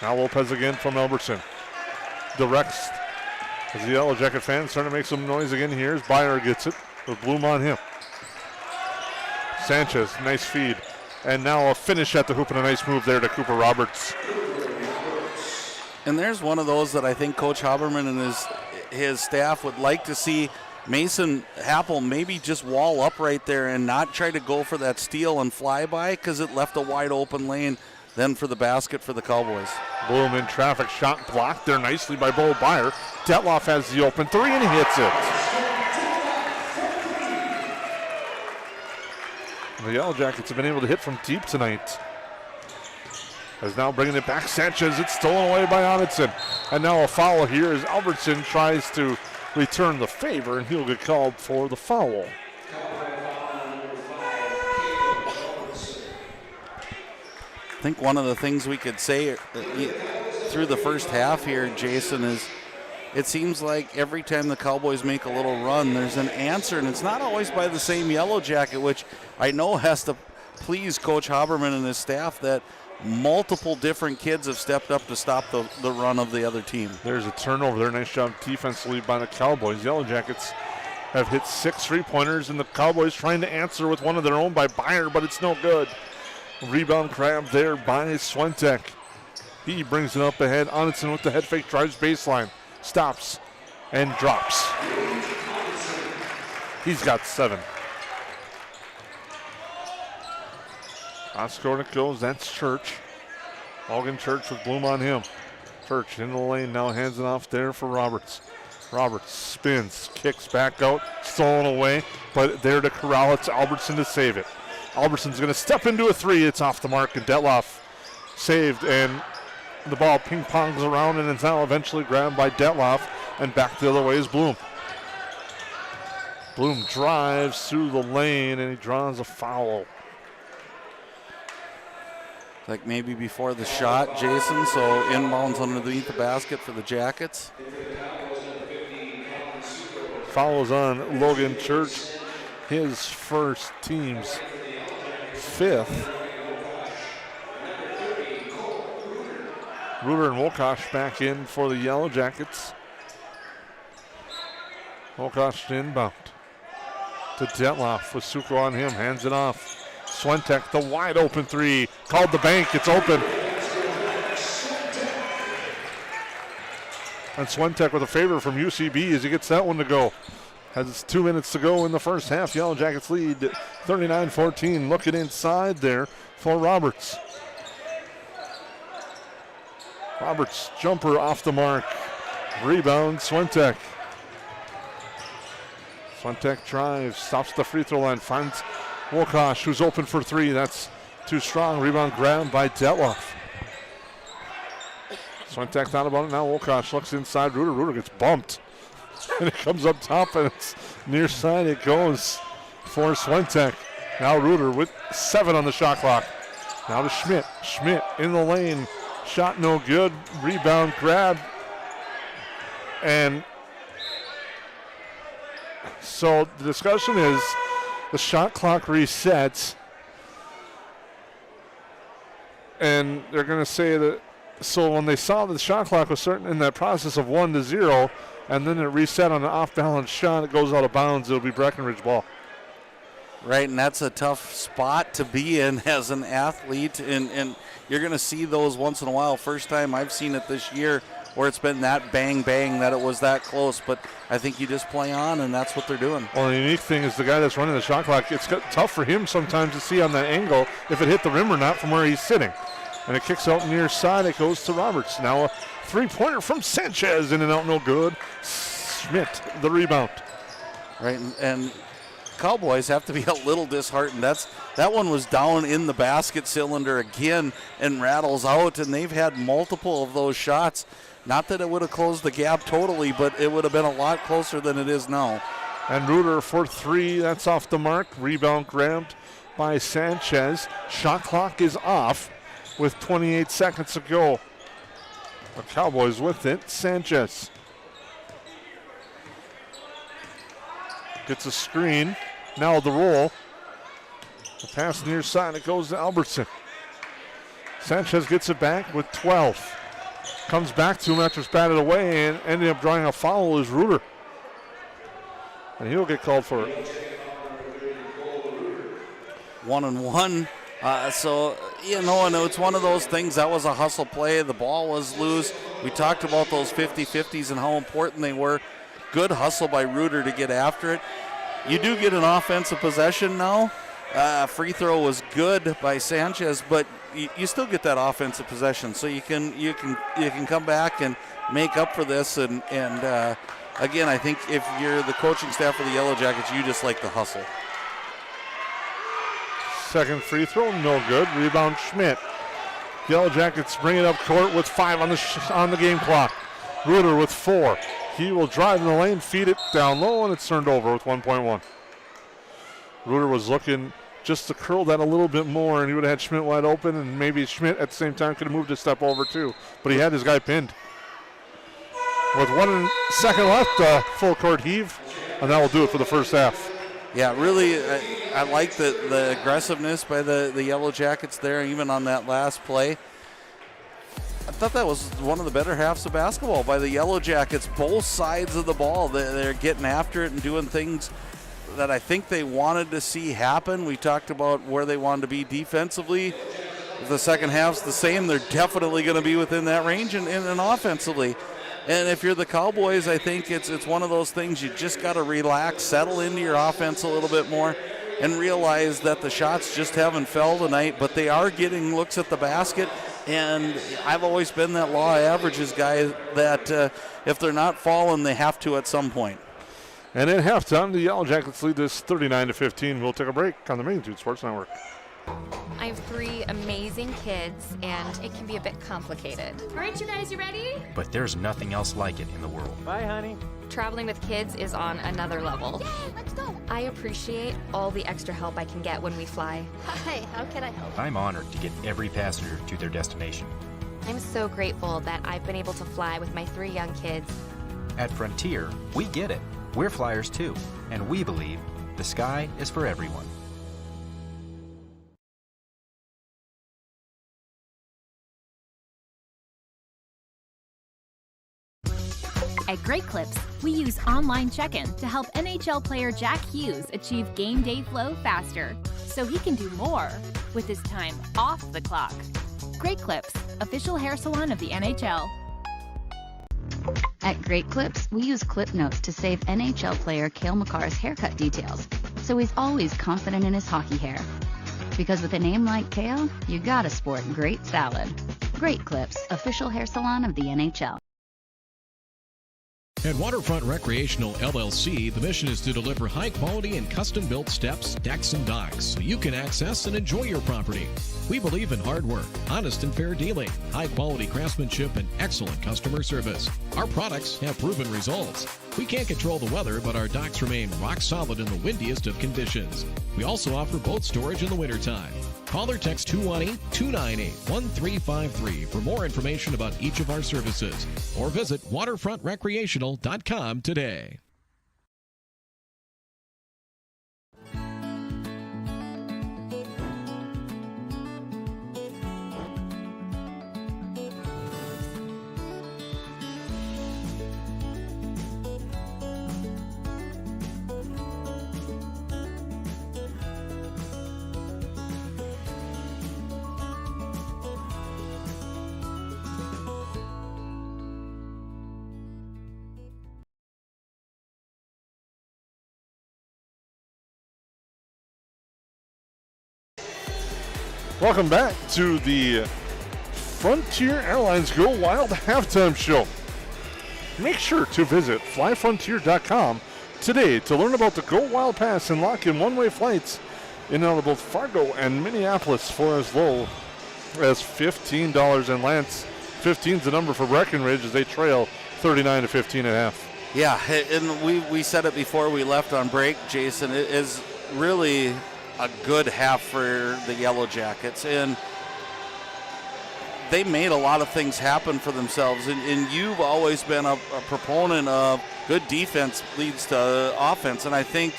Now Lopez again from Albertson. Directs as the Yellow Jacket fans starting to make some noise again here as Byer gets it with Bloom on him. Sanchez, nice feed. And now a finish at the hoop and a nice move there to Cooper Roberts. And there's one of those that I think Coach Haberman and his staff would like to see Mason Happel maybe just wall up right there and not try to go for that steal and fly by, because it left a wide open lane then for the basket for the Cowboys. Bloom in traffic, shot blocked there nicely by Bo Byer. Detloff has the open 3 and he hits it. The Yellow Jackets have been able to hit from deep tonight. As now bringing it back, Sanchez, it's stolen away by Onitson. And now a foul here as Albertson tries to return the favor, and he'll get called for the foul. I think one of the things we could say through the first half here, Jason, is it seems like every time the Cowboys make a little run, there's an answer, and it's not always by the same Yellow Jacket, which I know has to please Coach Haberman and his staff that multiple different kids have stepped up to stop the run of the other team. There's a turnover there. Nice job defensively by the Cowboys. Yellowjackets have hit 6 3-pointers, and the Cowboys trying to answer with one of their own by Byer, but it's no good. Rebound grab there by Swentek. He brings it up ahead. Onitson with the head fake, drives baseline, stops, and drops. He's got 7. Oscar it goes, that's Church. Logan Church with Bloom on him. Church in the lane, now hands it off there for Roberts. Roberts spins, kicks back out, stolen away, but there to corral it's Albertson to save it. Albertson's going to step into a 3. It's off the mark, and Detloff saved, and the ball ping-pongs around, and it's now eventually grabbed by Detloff, and back the other way is Bloom. Bloom drives through the lane, and he draws a foul. Like maybe before the shot, Jason, so inbounds underneath the basket for the Jackets. Follows on Logan Church, his first, team's 5th. Ruder and Wolkosh back in for the Yellowjackets. Wolkosh inbound to Detloff with Suko on him, hands it off. Swentek, the wide open 3, called the bank, it's open. And Swentek with a favor from UCB as he gets that one to go. Has 2 minutes to go in the first half. Yellowjackets lead 39-14. Looking inside there for Roberts. Roberts jumper off the mark. Rebound Swentek. Swentek drives, stops the free throw line, finds Wolkosh, who's open for 3. That's too strong. Rebound grabbed by Detloff. Swentek thought about it now. Wolkosh looks inside. Ruder gets bumped. And it comes up top, and it's near side. It goes for Swentek. Now Ruder with 7 on the shot clock. Now to Schmidt. Schmidt in the lane. Shot no good. Rebound grab. And so the discussion is the shot clock resets. And they're going to say that, so when they saw that the shot clock was certain in that process of 1-0, and then it reset on an off-balance shot, it goes out of bounds, it'll be Breckenridge ball. Right, and that's a tough spot to be in as an athlete, and you're going to see those once in a while. First time I've seen it this year where it's been that bang-bang that it was that close, but I think you just play on, and that's what they're doing. Well, the unique thing is the guy that's running the shot clock, it's tough for him sometimes to see on that angle if it hit the rim or not from where he's sitting. And it kicks out near side, it goes to Roberts. Now a 3-pointer from Sanchez, in and out, no good. Schmidt, the rebound. Right, and Cowboys have to be a little disheartened. That one was down in the basket cylinder again and rattles out, and they've had multiple of those shots. Not that it would have closed the gap totally, but it would have been a lot closer than it is now. And Ruder for 3, that's off the mark. Rebound grabbed by Sanchez. Shot clock is off with 28 seconds to go. The Cowboys with it. Sanchez gets a screen. Now the roll. The pass near side. It goes to Albertson. Sanchez gets it back with 12. Comes back to him after it's batted away and ended up drawing a foul is Ruder. And he'll get called for it. 1-1. So, and it's one of those things. That was a hustle play. The ball was loose. We talked about those 50-50s and how important they were. Good hustle by Ruder to get after it. You do get an offensive possession now. Free throw was good by Sanchez, but you still get that offensive possession. So you can come back and make up for this. And again, I think if you're the coaching staff of the Yellowjackets, you just like the hustle. Second free throw, no good. Rebound Schmidt. Yellowjackets bring it up court with 5 on the game clock. Ruder with 4. He will drive in the lane, feed it down low, and it's turned over with 1.1. Ruder was looking just to curl that a little bit more, and he would have had Schmidt wide open, and maybe Schmidt at the same time could have moved a step over too. But he had his guy pinned. With 1 second left, full court heave, and that will do it for the first half. Yeah, really, I like the aggressiveness by the Yellowjackets there, even on that last play. I thought that was one of the better halves of basketball by the Yellowjackets, both sides of the ball. They're getting after it and doing things that I think they wanted to see happen. We talked about where they wanted to be defensively. If the second half's the same, they're definitely going to be within that range and offensively. And if you're the Cowboys, I think it's one of those things you just got to relax, settle into your offense a little bit more, and realize that the shots just haven't fell tonight, but they are getting looks at the basket. And I've always been that law of averages guy that if they're not falling, they have to at some point. And at halftime, the Yellowjackets lead this 39-15. We'll take a break on the Magnitude Sports Network. I have 3 amazing kids, and it can be a bit complicated. All right, you guys, you ready? But there's nothing else like it in the world. Bye, honey. Traveling with kids is on another level. Yay, let's go. I appreciate all the extra help I can get when we fly. Hi, how can I help? I'm honored to get every passenger to their destination. I'm so grateful that I've been able to fly with my 3 young kids. At Frontier, we get it. We're flyers too, and we believe the sky is for everyone. At Great Clips, we use online check-in to help NHL player Jack Hughes achieve game day flow faster, so he can do more with his time off the clock. Great Clips, official hair salon of the NHL. At Great Clips, we use clip notes to save NHL player Cale Makar's haircut details, so he's always confident in his hockey hair. Because with a name like Cale, you gotta sport great salad. Great Clips, official hair salon of the NHL. At Waterfront Recreational LLC, the mission is to deliver high-quality and custom-built steps, decks, and docks so you can access and enjoy your property. We believe in hard work, honest and fair dealing, high-quality craftsmanship, and excellent customer service. Our products have proven results. We can't control the weather, but our docks remain rock solid in the windiest of conditions. We also offer boat storage in the wintertime. Call or text 218-298-1353 for more information about each of our services, or visit waterfrontrecreational.com today. Welcome back to the Frontier Airlines Go Wild halftime show. Make sure to visit flyfrontier.com today to learn about the Go Wild Pass and lock in one-way flights in and out of both Fargo and Minneapolis for as low as $15. And Lance, 15's the number for Breckenridge as they trail 39-15 at half. Yeah, and we said it before we left on break, Jason. It is really a good half for the Yellowjackets, and they made a lot of things happen for themselves, and you've always been a proponent of good defense leads to offense, and I think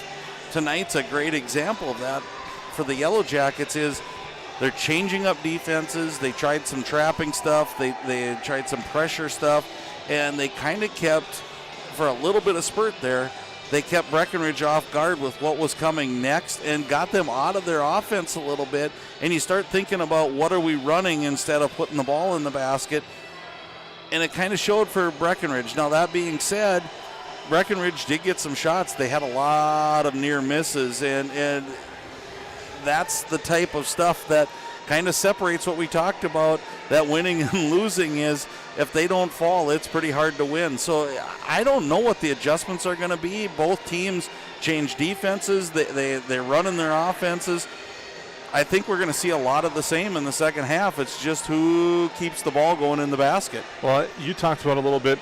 tonight's a great example of that for the Yellowjackets. Is they're changing up defenses. They tried some trapping stuff, they tried some pressure stuff, and they kind of kept, for a little bit of spurt there, they kept Breckenridge off guard with what was coming next and got them out of their offense a little bit. And you start thinking about what are we running instead of putting the ball in the basket. And it kind of showed for Breckenridge. Now, that being said, Breckenridge did get some shots. They had a lot of near misses. And that's the type of stuff that kind of separates what we talked about, that winning and losing is if they don't fall, it's pretty hard to win. So I don't know what the adjustments are going to be. Both teams change defenses. They're running their offenses. I think we're going to see a lot of the same in the second half. It's just who keeps the ball going in the basket. Well, you talked about a little bit.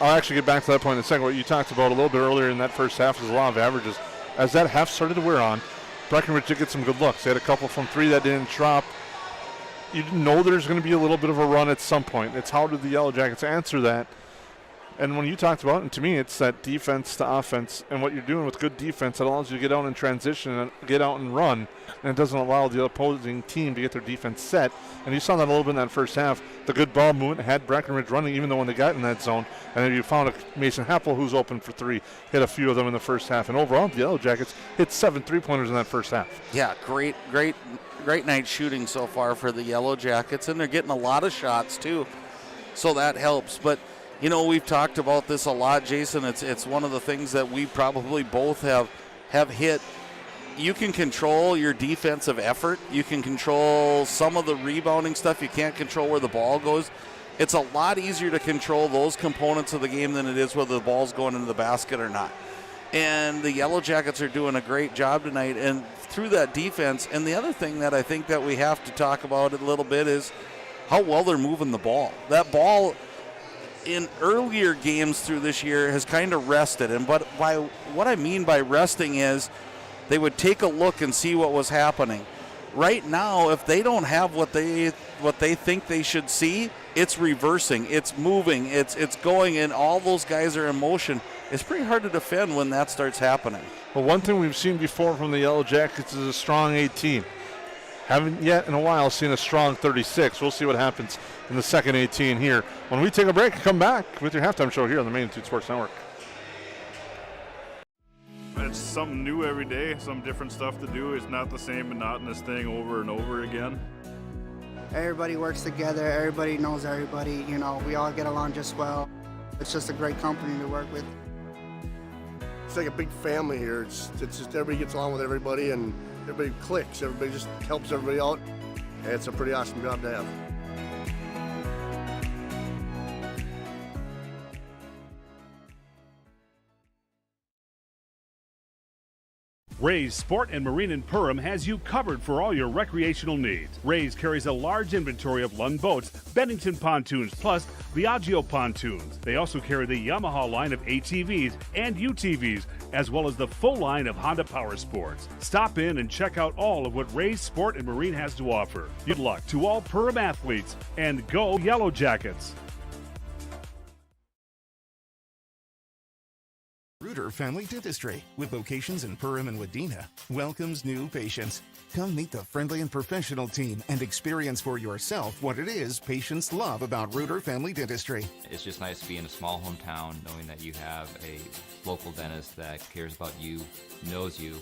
I'll actually get back to that point in a second. What you talked about a little bit earlier in that first half is the law of averages. As that half started to wear on, Breckenridge did get some good looks. They had a couple from three that didn't drop. You know there's going to be a little bit of a run at some point. It's how did the Yellowjackets answer that? And when you talked about it, and to me, it's that defense to offense. And what you're doing with good defense, it allows you to get out in transition and get out and run. And it doesn't allow the opposing team to get their defense set. And you saw that a little bit in that first half. The good ball movement had Breckenridge running, even though when they got in that zone. And then you found a Mason Heppel who's open for three. Hit a few of them in the first half. And overall, the Yellowjackets hit 7 3-pointers in that first half. Yeah, great night shooting so far for the Yellowjackets. And they're getting a lot of shots, too. So that helps. But you know, we've talked about this a lot, Jason. It's one of the things that we probably both have hit. You can control your defensive effort. You can control some of the rebounding stuff. You can't control where the ball goes. It's a lot easier to control those components of the game than it is whether the ball's going into the basket or not. And the Yellowjackets are doing a great job tonight and through that defense. And the other thing that I think that we have to talk about a little bit is how well they're moving the ball. That ball in earlier games through this year has kind of rested. And but by what I mean by resting is they would take a look and see what was happening. Right now, if they don't have what they think they should see, it's reversing, it's moving, it's going, and all those guys are in motion. It's pretty hard to defend when that starts happening. Well, one thing we've seen before from the Yellowjackets is a strong 18. Haven't yet in a while seen a strong 36. We'll see what happens in the second 18 here. When we take a break and come back with your halftime show here on the Magnitude Sports Network. It's something new every day, some different stuff to do. It's not the same monotonous thing over and over again. Everybody works together. Everybody knows everybody. You know, we all get along just well. It's just a great company to work with. It's like a big family here. It's just everybody gets along with everybody and everybody clicks. Everybody just helps everybody out. And it's a pretty awesome job to have. Ray's Sport and Marine in Perham has you covered for all your recreational needs. Ray's carries a large inventory of Lund boats, Bennington pontoons, plus Viaggio pontoons. They also carry the Yamaha line of ATVs and UTVs, as well as the full line of Honda Power Sports. Stop in and check out all of what Ray's Sport and Marine has to offer. Good luck to all Perham athletes, and go Yellowjackets! Reuter Family Dentistry, with locations in Perham and Wadena, welcomes new patients. Come meet the friendly and professional team and experience for yourself what it is patients love about Reuter Family Dentistry. It's just nice to be in a small hometown knowing that you have a local dentist that cares about you, knows you,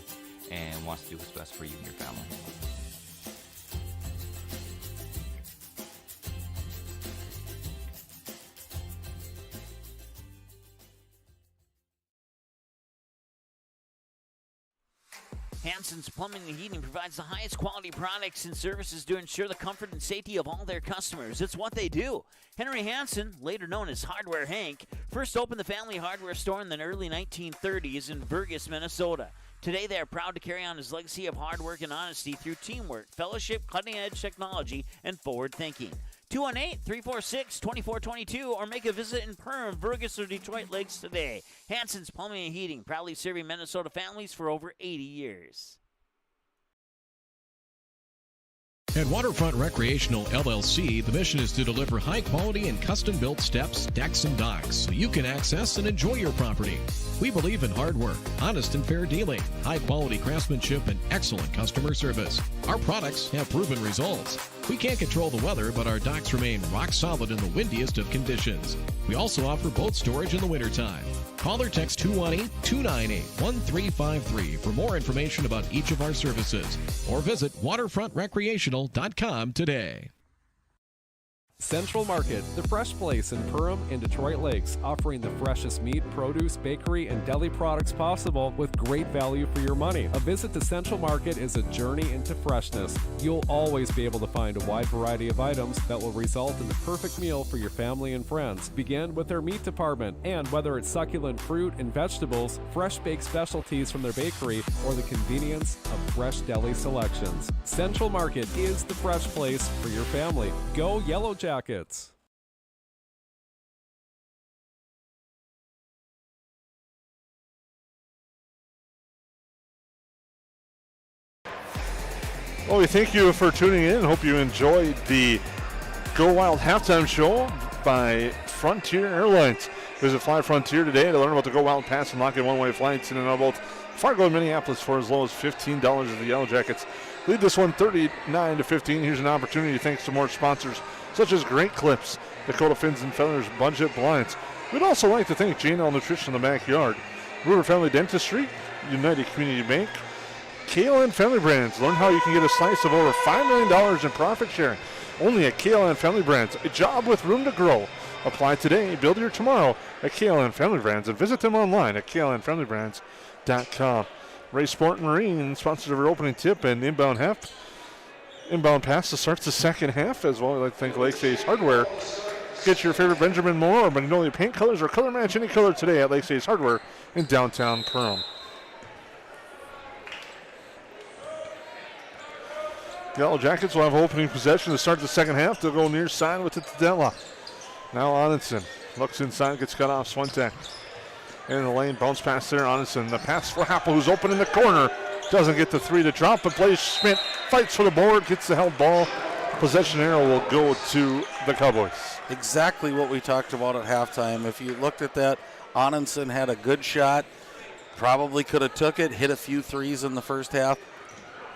and wants to do what's best for you and your family. Hansen's Plumbing and Heating provides the highest quality products and services to ensure the comfort and safety of all their customers. It's what they do. Henry Hansen, later known as Hardware Hank, first opened the family hardware store in the early 1930s in Burgess, Minnesota. Today, they are proud to carry on his legacy of hard work and honesty through teamwork, fellowship, cutting-edge technology, and forward thinking. 218-346-2422 or make a visit in Perham, Burgess, or Detroit Lakes today. Hansen's Plumbing and Heating, proudly serving Minnesota families for over 80 years. At Waterfront Recreational LLC, the mission is to deliver high-quality and custom-built steps, decks, and docks so you can access and enjoy your property. We believe in hard work, honest and fair dealing, high-quality craftsmanship, and excellent customer service. Our products have proven results. We can't control the weather, but our docks remain rock solid in the windiest of conditions. We also offer boat storage in the wintertime. Call or text 218-298-1353 for more information about each of our services, or visit waterfrontrecreational.com today. Central Market, the fresh place in Perham and Detroit Lakes, offering the freshest meat, produce, bakery, and deli products possible with great value for your money. A visit to Central Market is a journey into freshness. You'll always be able to find a wide variety of items that will result in the perfect meal for your family and friends. Begin with their meat department, and whether it's succulent fruit and vegetables, fresh baked specialties from their bakery, or the convenience of fresh deli selections, Central Market is the fresh place for your family. Go Yellowjackets! Well, we thank you for tuning in. Hope you enjoyed the Go Wild halftime show by Frontier Airlines. Visit Fly Frontier today to learn about the Go Wild Pass and lock in one-way flights in and out of both Fargo and Minneapolis for as low as $15 as the Yellowjackets lead this one 39-15. Here's an opportunity thanks to more sponsors such as Great Clips, Dakota Fins and Feathers, Budget Blinds. We'd also like to thank J&L Nutrition in the Backyard, Ruder Family Dentistry, United Community Bank, KLN Family Brands. Learn how you can get a slice of over $5 million in profit sharing. Only at KLN Family Brands. A job with room to grow. Apply today, build your tomorrow at KLN Family Brands, and visit them online at klnfamilybrands.com. Ray Sport and Marine, sponsors of our opening tip and inbound pass to start the second half as well. I'd like to thank Lakes Ace Hardware. Get your favorite Benjamin Moore or Magnolia paint colors or color match any color today at Lakes Ace Hardware in downtown Perham. The Yellowjackets will have opening possession to start the second half. They'll go near side with it to Detloff. Now Onenson looks inside, gets cut off. Swentek in the lane, bounce pass there. Onenson, the pass for Happel, who's open in the corner. Doesn't get the three to drop, but Blaze Schmidt fights for the board, gets the held ball. Possession arrow will go to the Cowboys. Exactly what we talked about at halftime. If you looked at that, Onenson had a good shot, probably could have took it, hit a few threes in the first half,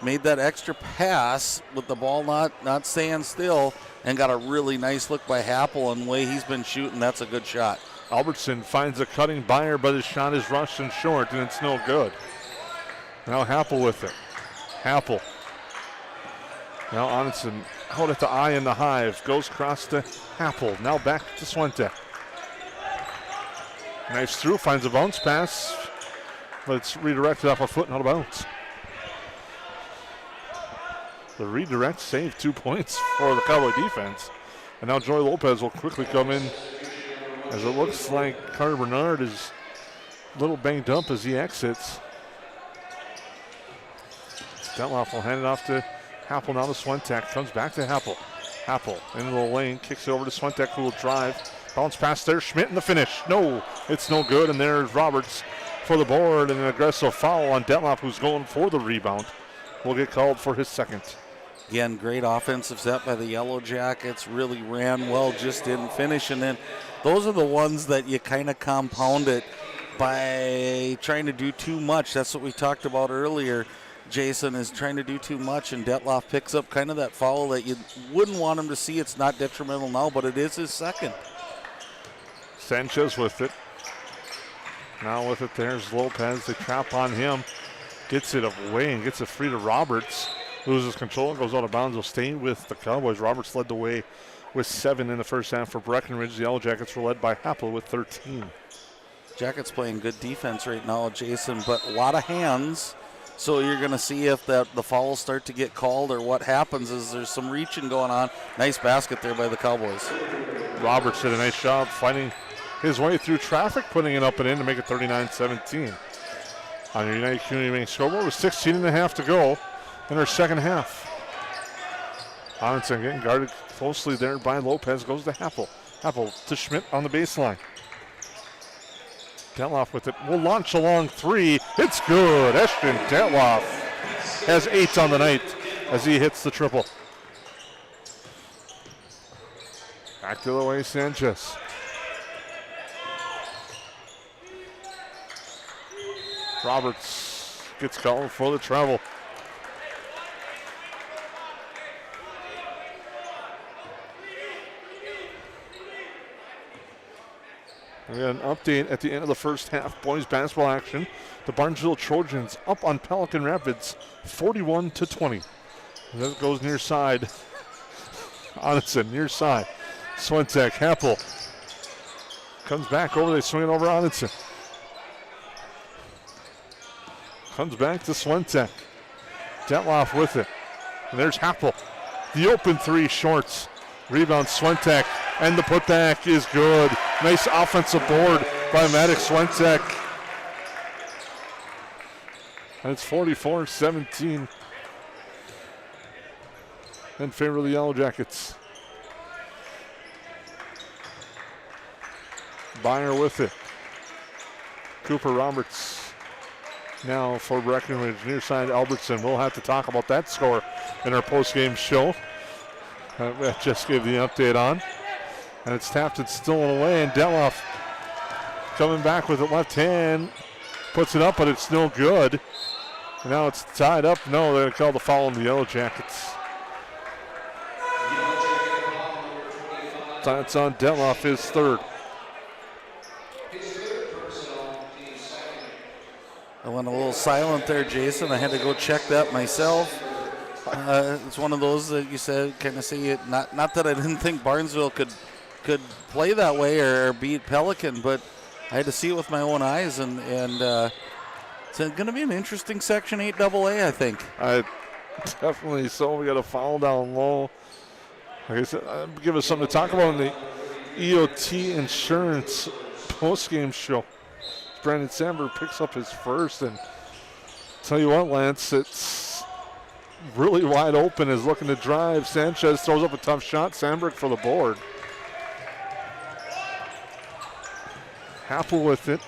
made that extra pass with the ball not staying still, and got a really nice look by Happel, and the way he's been shooting, that's a good shot. Albertson finds a cutting Byer, but his shot is rushed and short, and it's no good. Now Happel with it. Happel. Now Onenson out at the eye in the hive. Goes across to Happel. Now back to Swentek. Nice through, finds a bounce pass, but it's redirected off a foot and out of bounds. The redirect saved 2 points for the Cowboy defense. And now Joy Lopez will quickly come in as it looks like Carter Bernard is a little banged up as he exits. Detloff will hand it off to Happel, now to Swentek. Comes back to Happel. Happel into the lane, kicks it over to Swentek, who will drive. Bounce pass there, Schmidt in the finish. No, it's no good, and there's Roberts for the board, and an aggressive foul on Detloff, who's going for the rebound. Will get called for his second. Again, great offensive set by the Yellowjackets. Really ran well, just didn't finish. And then those are the ones that you kind of compound it by trying to do too much. That's what we talked about earlier. Jason is trying to do too much, and Detloff picks up kind of that foul that you wouldn't want him to see. It's not detrimental now, but it is his second. Sanchez with it. Now with it, there's Lopez. They trap on him. Gets it away and gets it free to Roberts. Loses control and goes out of bounds. Will stay with the Cowboys. Roberts led the way with 7 in the first half for Breckenridge. The Yellowjackets were led by Happel with 13. Jackets playing good defense right now, Jason, but a lot of hands. So you're going to see if the fouls start to get called or what happens is there's some reaching going on. Nice basket there by the Cowboys. Roberts did a nice job fighting his way through traffic, putting it up and in to make it 39-17. On your United Community Bank scoreboard with 16 and a half to go in our second half. Onenson getting guarded closely there by Lopez. Goes to Happel. Happel to Schmidt on the baseline. Detloff with it. Will launch a long three. It's good. Ashton Detloff has 8 on the night as he hits the triple. Back to the way, Sanchez. Roberts gets called for the travel. We got an update at the end of the first half. Boys basketball action. The Barnesville Trojans up on Pelican Rapids 41-20. That goes near side. Onenson near side. Swentek, Happel. Comes back over. They swing it over Onenson. Comes back to Swentek. Detloff with it. And there's Happel. The open three, shorts. Rebound Swentek. And the putback is good. Nice offensive board by Maddox Swentek. And it's 44-17 in favor of the Yellowjackets. Byer with it. Cooper Roberts now for Breckenridge. Near side Albertson. We'll have to talk about that score in our post-game show. That just gave the update on. And it's tapped and stolen away, and Detloff coming back with it left hand. Puts it up, but it's no good. And now it's tied up. No, they're going to call the foul on the Yellowjackets. That's on Detloff, his third. I went a little silent there, Jason. I had to go check that myself. It's one of those that you said, kind of see it. Not that I didn't think Barnesville could play that way or beat Pelican, but I had to see it with my own eyes, and it's going to be an interesting Section 8 AA, I think. Definitely so. We got a foul down low. Like I said, give us something to talk about in the EOT Insurance postgame show. Brandon Sandberg picks up his first, and tell you what, Lance, it's really wide open, is looking to drive. Sanchez throws up a tough shot. Sandberg for the board. Happel with it.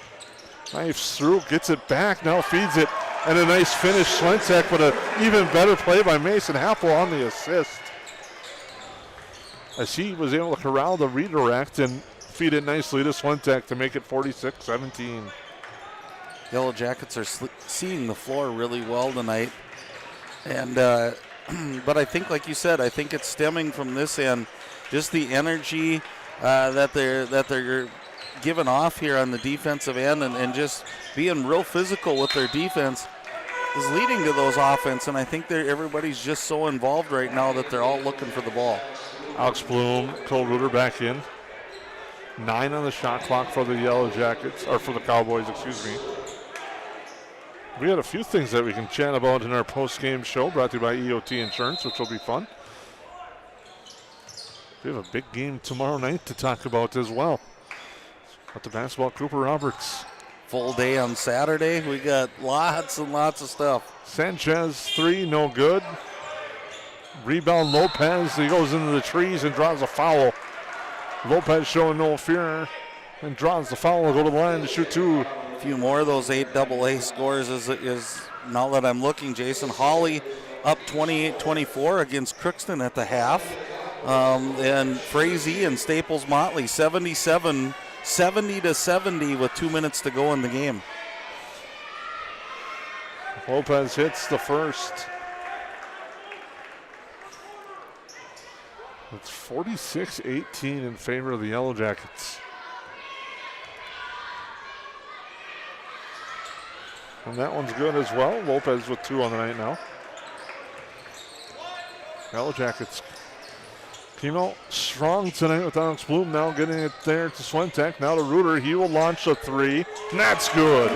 Knifes through, gets it back, now feeds it, and a nice finish. Swentek, but an even better play by Mason Happel on the assist, as he was able to corral the redirect and feed it nicely to Swentek to make it 46-17. Yellowjackets are seeing the floor really well tonight, and but I think, like you said, I think it's stemming from this end, just the energy that they're giving off here on the defensive end, and just being real physical with their defense is leading to those offense. And I think everybody's just so involved right now that they're all looking for the ball. Alex Bloom, Cole Reuter back in. 9 on the shot clock for the Yellowjackets, or for the Cowboys, excuse me. We had a few things that we can chat about in our post-game show, brought to you by EOT Insurance, which will be fun. We have a big game tomorrow night to talk about as well. At the basketball, Cooper Roberts. Full day on Saturday. We got lots and lots of stuff. Sanchez, 3, no good. Rebound, Lopez. He goes into the trees and draws a foul. Lopez showing no fear and draws the foul. Will go to the line to shoot 2. A few more of those 8 AA scores is now that I'm looking, Jason. Hawley up 28-24 against Crookston at the half. And Frazee and Staples Motley 70-70 with 2 minutes to go in the game. Lopez hits the first. It's 46-18 in favor of the Yellowjackets. And that one's good as well. Lopez with 2 on the night now. Yellowjackets came out strong tonight with Alex Bloom, now getting it there to Swentek. Now to Reuter. He will launch a 3. And that's good.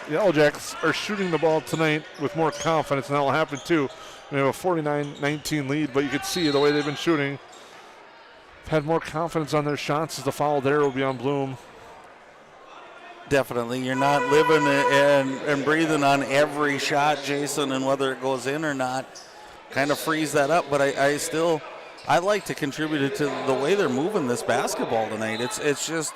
Yellowjackets are shooting the ball tonight with more confidence, and that will happen too. We have a 49-19 lead, but you can see the way they've been shooting. Had more confidence on their shots, as the foul there will be on Bloom. Definitely. You're not living and breathing on every shot, Jason, and whether it goes in or not. Kind of freeze that up, but I like to contribute it to the way they're moving this basketball tonight. It's just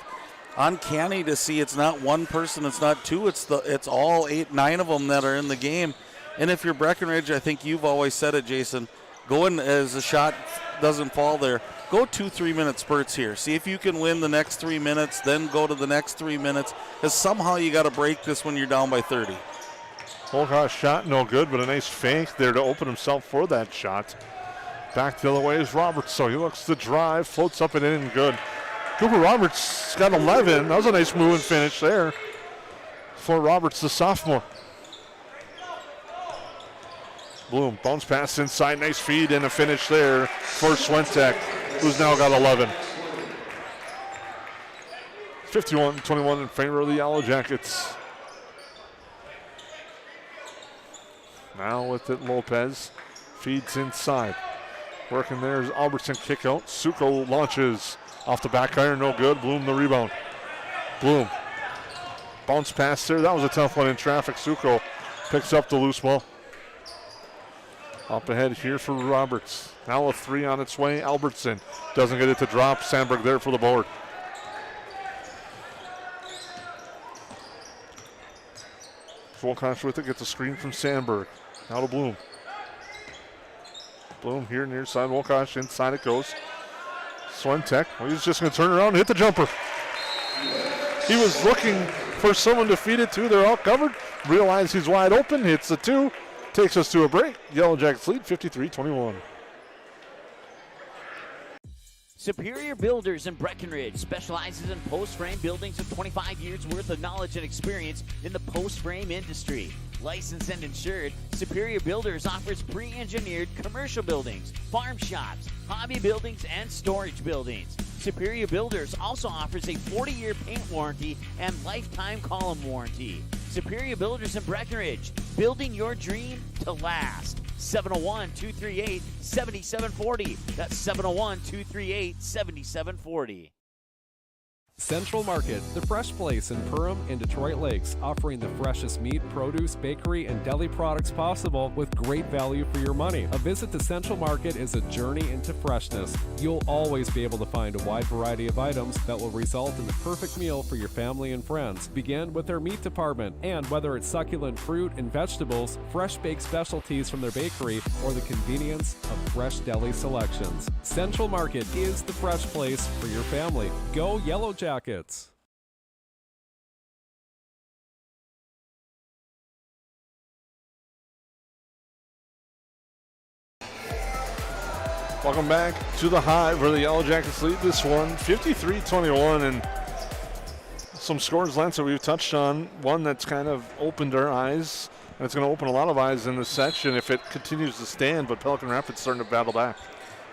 uncanny to see. It's not one person, it's not 2, it's all 8, 9 of them that are in the game. And if you're Breckenridge, I think you've always said it, Jason, go in as the shot doesn't fall there. Go 2-3 minute spurts here. See if you can win the next 3 minutes, then go to the next 3 minutes, because somehow you got to break this when you're down by 30. Holkosh shot no good, but a nice fake there to open himself for that shot. Back the other way is Roberts, so he looks to drive, floats up and in, good. Cooper Roberts got 11. That was a nice move and finish there for Roberts, the sophomore. Bloom, bounce pass inside, nice feed and a finish there for Swentek, who's now got 11. 51-21 in favor of the Yellowjackets. Now with it, Lopez feeds inside. Working there is Albertson kick out. Suko launches off the back iron, no good. Bloom the rebound. Bloom. Bounce pass there. That was a tough one in traffic. Suko picks up the loose ball. Up ahead here for Roberts. Now a 3 on its way. Albertson doesn't get it to drop. Sandberg there for the board. Volkosh with it, gets a screen from Sandberg. Now to Bloom. Bloom here near side. Volkosh inside it goes. Swentek, well, he's just going to turn around and hit the jumper. He was looking for someone to feed it to. They're all covered. Realize he's wide open. Hits the 2. Takes us to a break. Yellowjackets lead 53-21. Superior Builders in Breckenridge specializes in post-frame buildings with 25 years worth of knowledge and experience in the post-frame industry. Licensed and insured, Superior Builders offers pre-engineered commercial buildings, farm shops, hobby buildings, and storage buildings. Superior Builders also offers a 40-year paint warranty and lifetime column warranty. Superior Builders in Breckenridge, building your dream to last. 701-238-7740. That's 701-238-7740. Central Market, the fresh place in Perham and Detroit Lakes, offering the freshest meat, produce, bakery, and deli products possible with great value for your money. A visit to Central Market is a journey into freshness. You'll always be able to find a wide variety of items that will result in the perfect meal for your family and friends. Begin with their meat department, and whether it's succulent fruit and vegetables, fresh baked specialties from their bakery, or the convenience of fresh deli selections, Central Market is the fresh place for your family. Go Yellowjackets! Welcome back to the Hive, where the Yellowjackets lead this one 53-21, and some scores, Lance, that we've touched on. One that's kind of opened our eyes, and it's going to open a lot of eyes in this section if it continues to stand, but Pelican Rapids starting to battle back.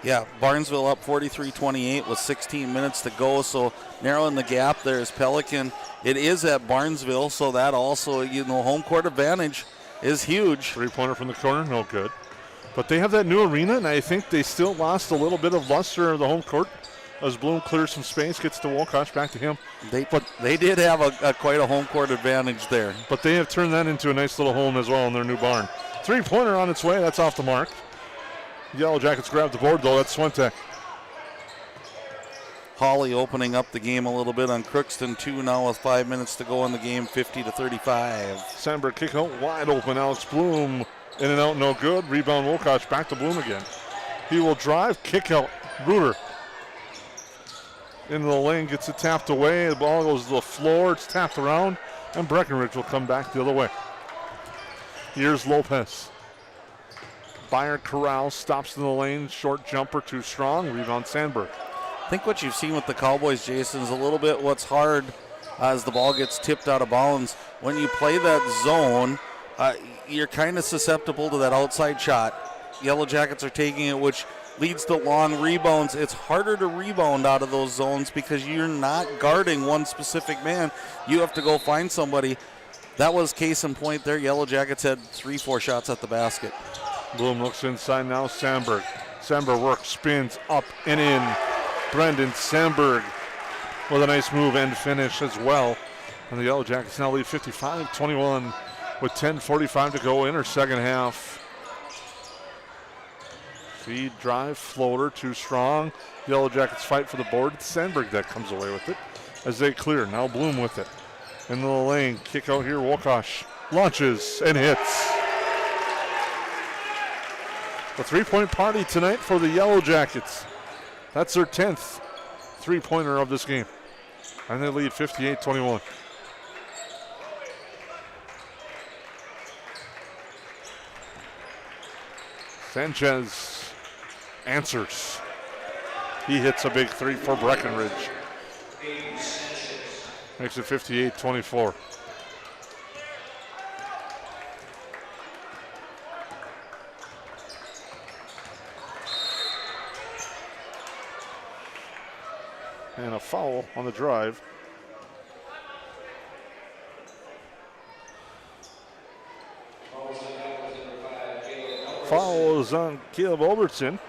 Yeah, Barnesville up 43-28 with 16 minutes to go, so narrowing the gap there is Pelican. It is at Barnesville, so that also, home court advantage is huge. Three-pointer from the corner, no good. But they have that new arena, and I think they still lost a little bit of luster of the home court as Bloom clears some space, gets to Wolkosh, back to him. They did have quite a home court advantage there. But they have turned that into a nice little home as well in their new barn. Three-pointer on its way, that's off the mark. Yellowjackets grab the board, though. That's Swentek. Hawley opening up the game a little bit on Crookston, 2 now with 5 minutes to go in the game, 50-35. Sandberg kick out wide open. Alex Bloom in and out, no good. Rebound Wolkosh, back to Bloom again. He will drive, kick out. Reuter into the lane, gets it tapped away. The ball goes to the floor. It's tapped around, and Breckenridge will come back the other way. Here's Lopez. Byron Corral stops in the lane. Short jumper, too strong. Rebound Sandberg. I think what you've seen with the Cowboys, Jason, is a little bit what's hard as the ball gets tipped out of bounds. When you play that zone, you're kind of susceptible to that outside shot. Yellowjackets are taking it, which leads to long rebounds. It's harder to rebound out of those zones because you're not guarding one specific man. You have to go find somebody. That was case in point there. Yellowjackets had 3-4 shots at the basket. Bloom looks inside now. Sandberg. Sandberg works, spins up and in. Brendan Sandberg with a nice move and finish as well. And the Yellowjackets now lead 55-21 with 10:45 to go in our second half. Feed, drive, floater, too strong. Yellowjackets fight for the board. It's Sandberg that comes away with it as they clear. Now Bloom with it. In the lane, kick out here. Wolkosh launches and hits. A three-point party tonight for the Yellowjackets. That's their 10th three-pointer of this game. And they lead 58-21. Sanchez answers. He hits a big three for Breckenridge. Makes it 58-24. And a foul on the drive. Foul is on Caleb Albertson.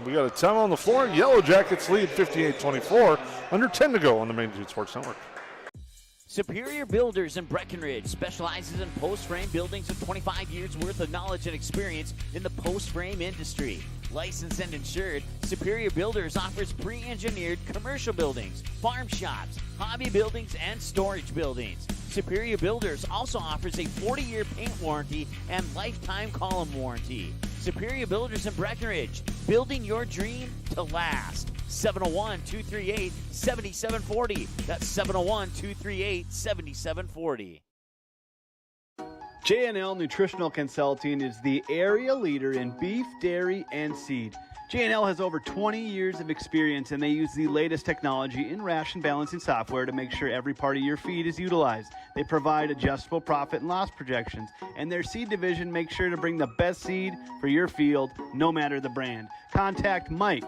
We got a time on the floor. Yellowjackets lead 58-24. Under 10 to go on the Magnitude Sports Network. Superior Builders in Breckenridge specializes in post-frame buildings with 25 years worth of knowledge and experience in the post-frame industry. Licensed and insured, Superior Builders offers pre-engineered commercial buildings, farm shops, hobby buildings, and storage buildings. Superior Builders also offers a 40-year paint warranty and lifetime column warranty. Superior Builders in Breckenridge, building your dream to last. 701-238-7740. That's 701-238-7740. J&L Nutritional Consulting is the area leader in beef, dairy, and seed. J&L has over 20 years of experience, and they use the latest technology in ration balancing software to make sure every part of your feed is utilized. They provide adjustable profit and loss projections, and their seed division makes sure to bring the best seed for your field, no matter the brand. Contact Mike,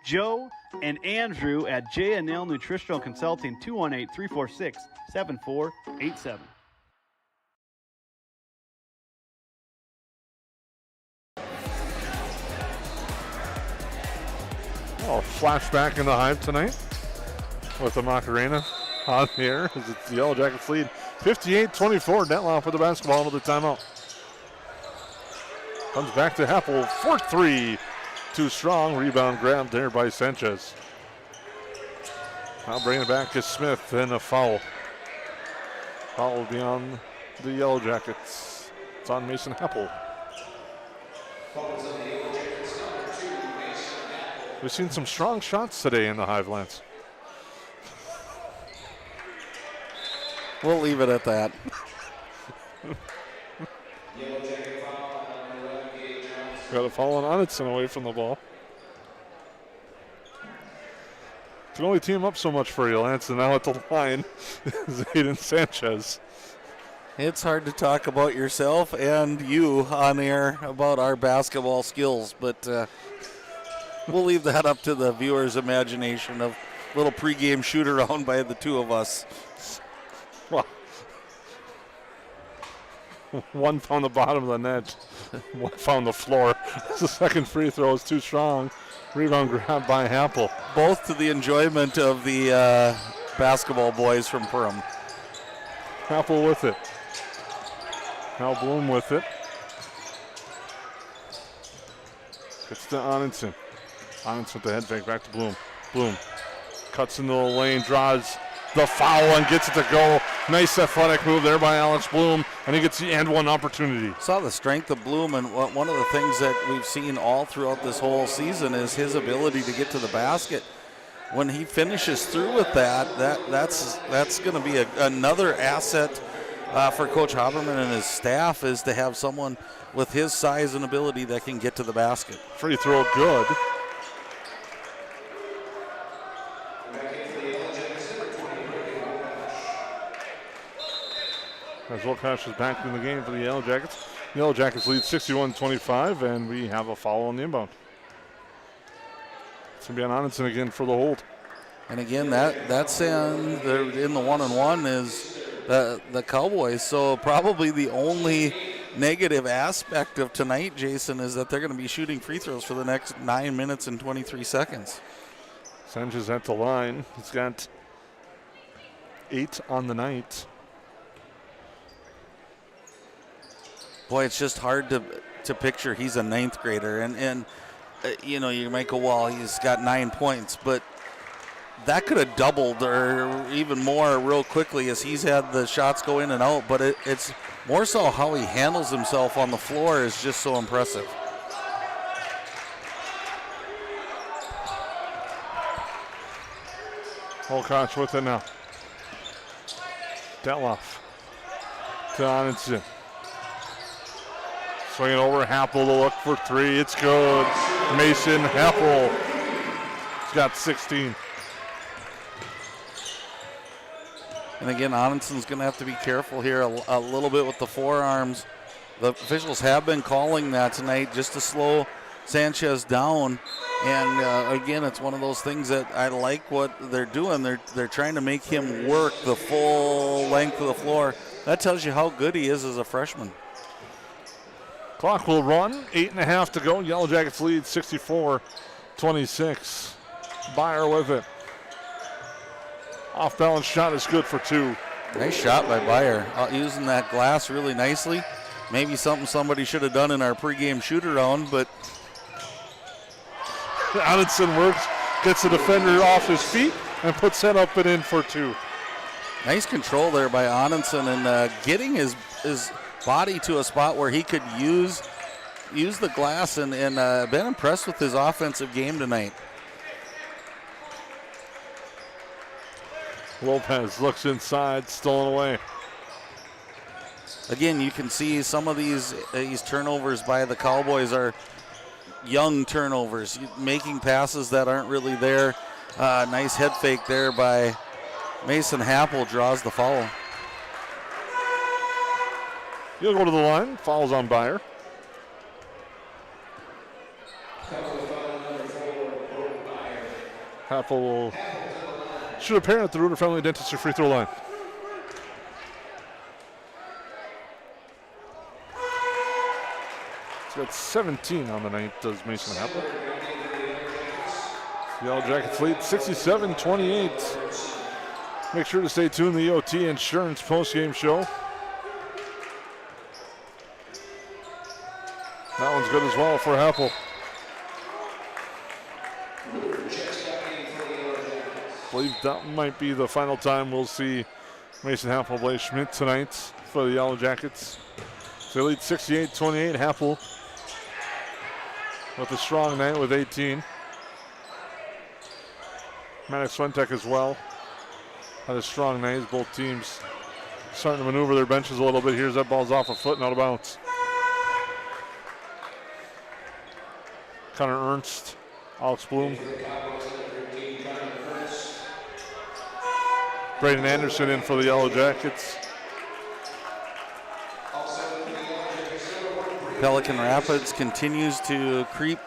Joe, and Andrew at J&L Nutritional Consulting, 218-346-7487. Oh, flashback in the Hive tonight with the Macarena on the air as it's the Yellowjackets lead 58-24. Detloff with the basketball into the timeout. Comes back to Happel for three. Too strong. Rebound grabbed there by Sanchez. Now bringing it back is Smith and a foul. Foul will be on the Yellowjackets. It's on Mason Happel. We've seen some strong shots today in the Hive, Lance. We'll leave it at that. Got a foul on Onitson away from the ball. Can only team up so much for you, Lance, and now at the line is Aiden Sanchez. It's hard to talk about yourself and you on air about our basketball skills, but we'll leave that up to the viewers' imagination of little pregame shoot-around by the two of us. Well, one found the bottom of the net, one found the floor. The second free throw is too strong. Rebound grabbed by Happel. Both to the enjoyment of the basketball boys from Perham. Happel with it. Now Bloom with it. It's to Onitson. Onitson with the head fake, back to Bloom. Bloom cuts into the lane, draws the foul and gets it to go. Nice athletic move there by Alex Bloom, and he gets the and one opportunity. Saw the strength of Bloom, and one of the things that we've seen all throughout this whole season is his ability to get to the basket. When he finishes through with that's going to be another asset for Coach Haberman and his staff, is to have someone with his size and ability that can get to the basket. Free throw good. As Wilcox is back in the game for the Yellowjackets. Yellowjackets lead 61-25, and we have a foul on the inbound. It's going to be on Onitson again for the hold. And again, that's in the one-on-one is the Cowboys. So probably the only negative aspect of tonight, Jason, is that they're going to be shooting free throws for the next 9 minutes and 23 seconds. Sanchez at the line. He's got 8 on the night. Boy, it's just hard to picture he's a ninth grader. And you know, you might go, well, he's got 9 points, but that could have doubled or even more real quickly as he's had the shots go in and out. But it's more so how he handles himself on the floor is just so impressive. Wilcox with it now. Detloff to Onitson. Swinging over, Happel to look for three. It's good. Mason Happel. He's got 16. And again, Onitson's going to have to be careful here a little bit with the forearms. The officials have been calling that tonight just to slow Sanchez down. And again, it's one of those things that I like what they're doing. They're trying to make him work the full length of the floor. That tells you how good he is as a freshman. Clock will run. 8.5 to go. Yellowjackets lead 64-26. Byer with it. Off balance shot is good for 2. Nice shot by Byer. Using that glass really nicely. Maybe something somebody should have done in our pregame shoot-around, but Onitson works, gets the defender off his feet, and puts that up and in for 2. Nice control there by Onitson and getting his body to a spot where he could use the glass and been impressed with his offensive game tonight. Lopez looks inside, stolen away. Again, you can see some of these turnovers by the Cowboys are young turnovers, making passes that aren't really there. Nice head fake there by Mason Happel, draws the foul. He'll go to the line, fouls on Byer. Happel will shoot a pair at the Reuter Family Dentistry free throw line. He's got 17 on the night, does Mason Happel. The Yellowjackets lead 67-28. Make sure to stay tuned to the EOT Insurance postgame show. That one's good as well for Happel. I believe that might be the final time we'll see Mason Happel play Schmidt tonight for the Yellowjackets. So they lead 68-28. Happel with a strong night with 18. Maddox Swentek as well had a strong night. Both teams starting to maneuver their benches a little bit. Here's that ball's off a foot and out of bounds. Connor Ernst, Alex Bloom. Braden Anderson in for the Yellowjackets. Pelican Rapids continues to creep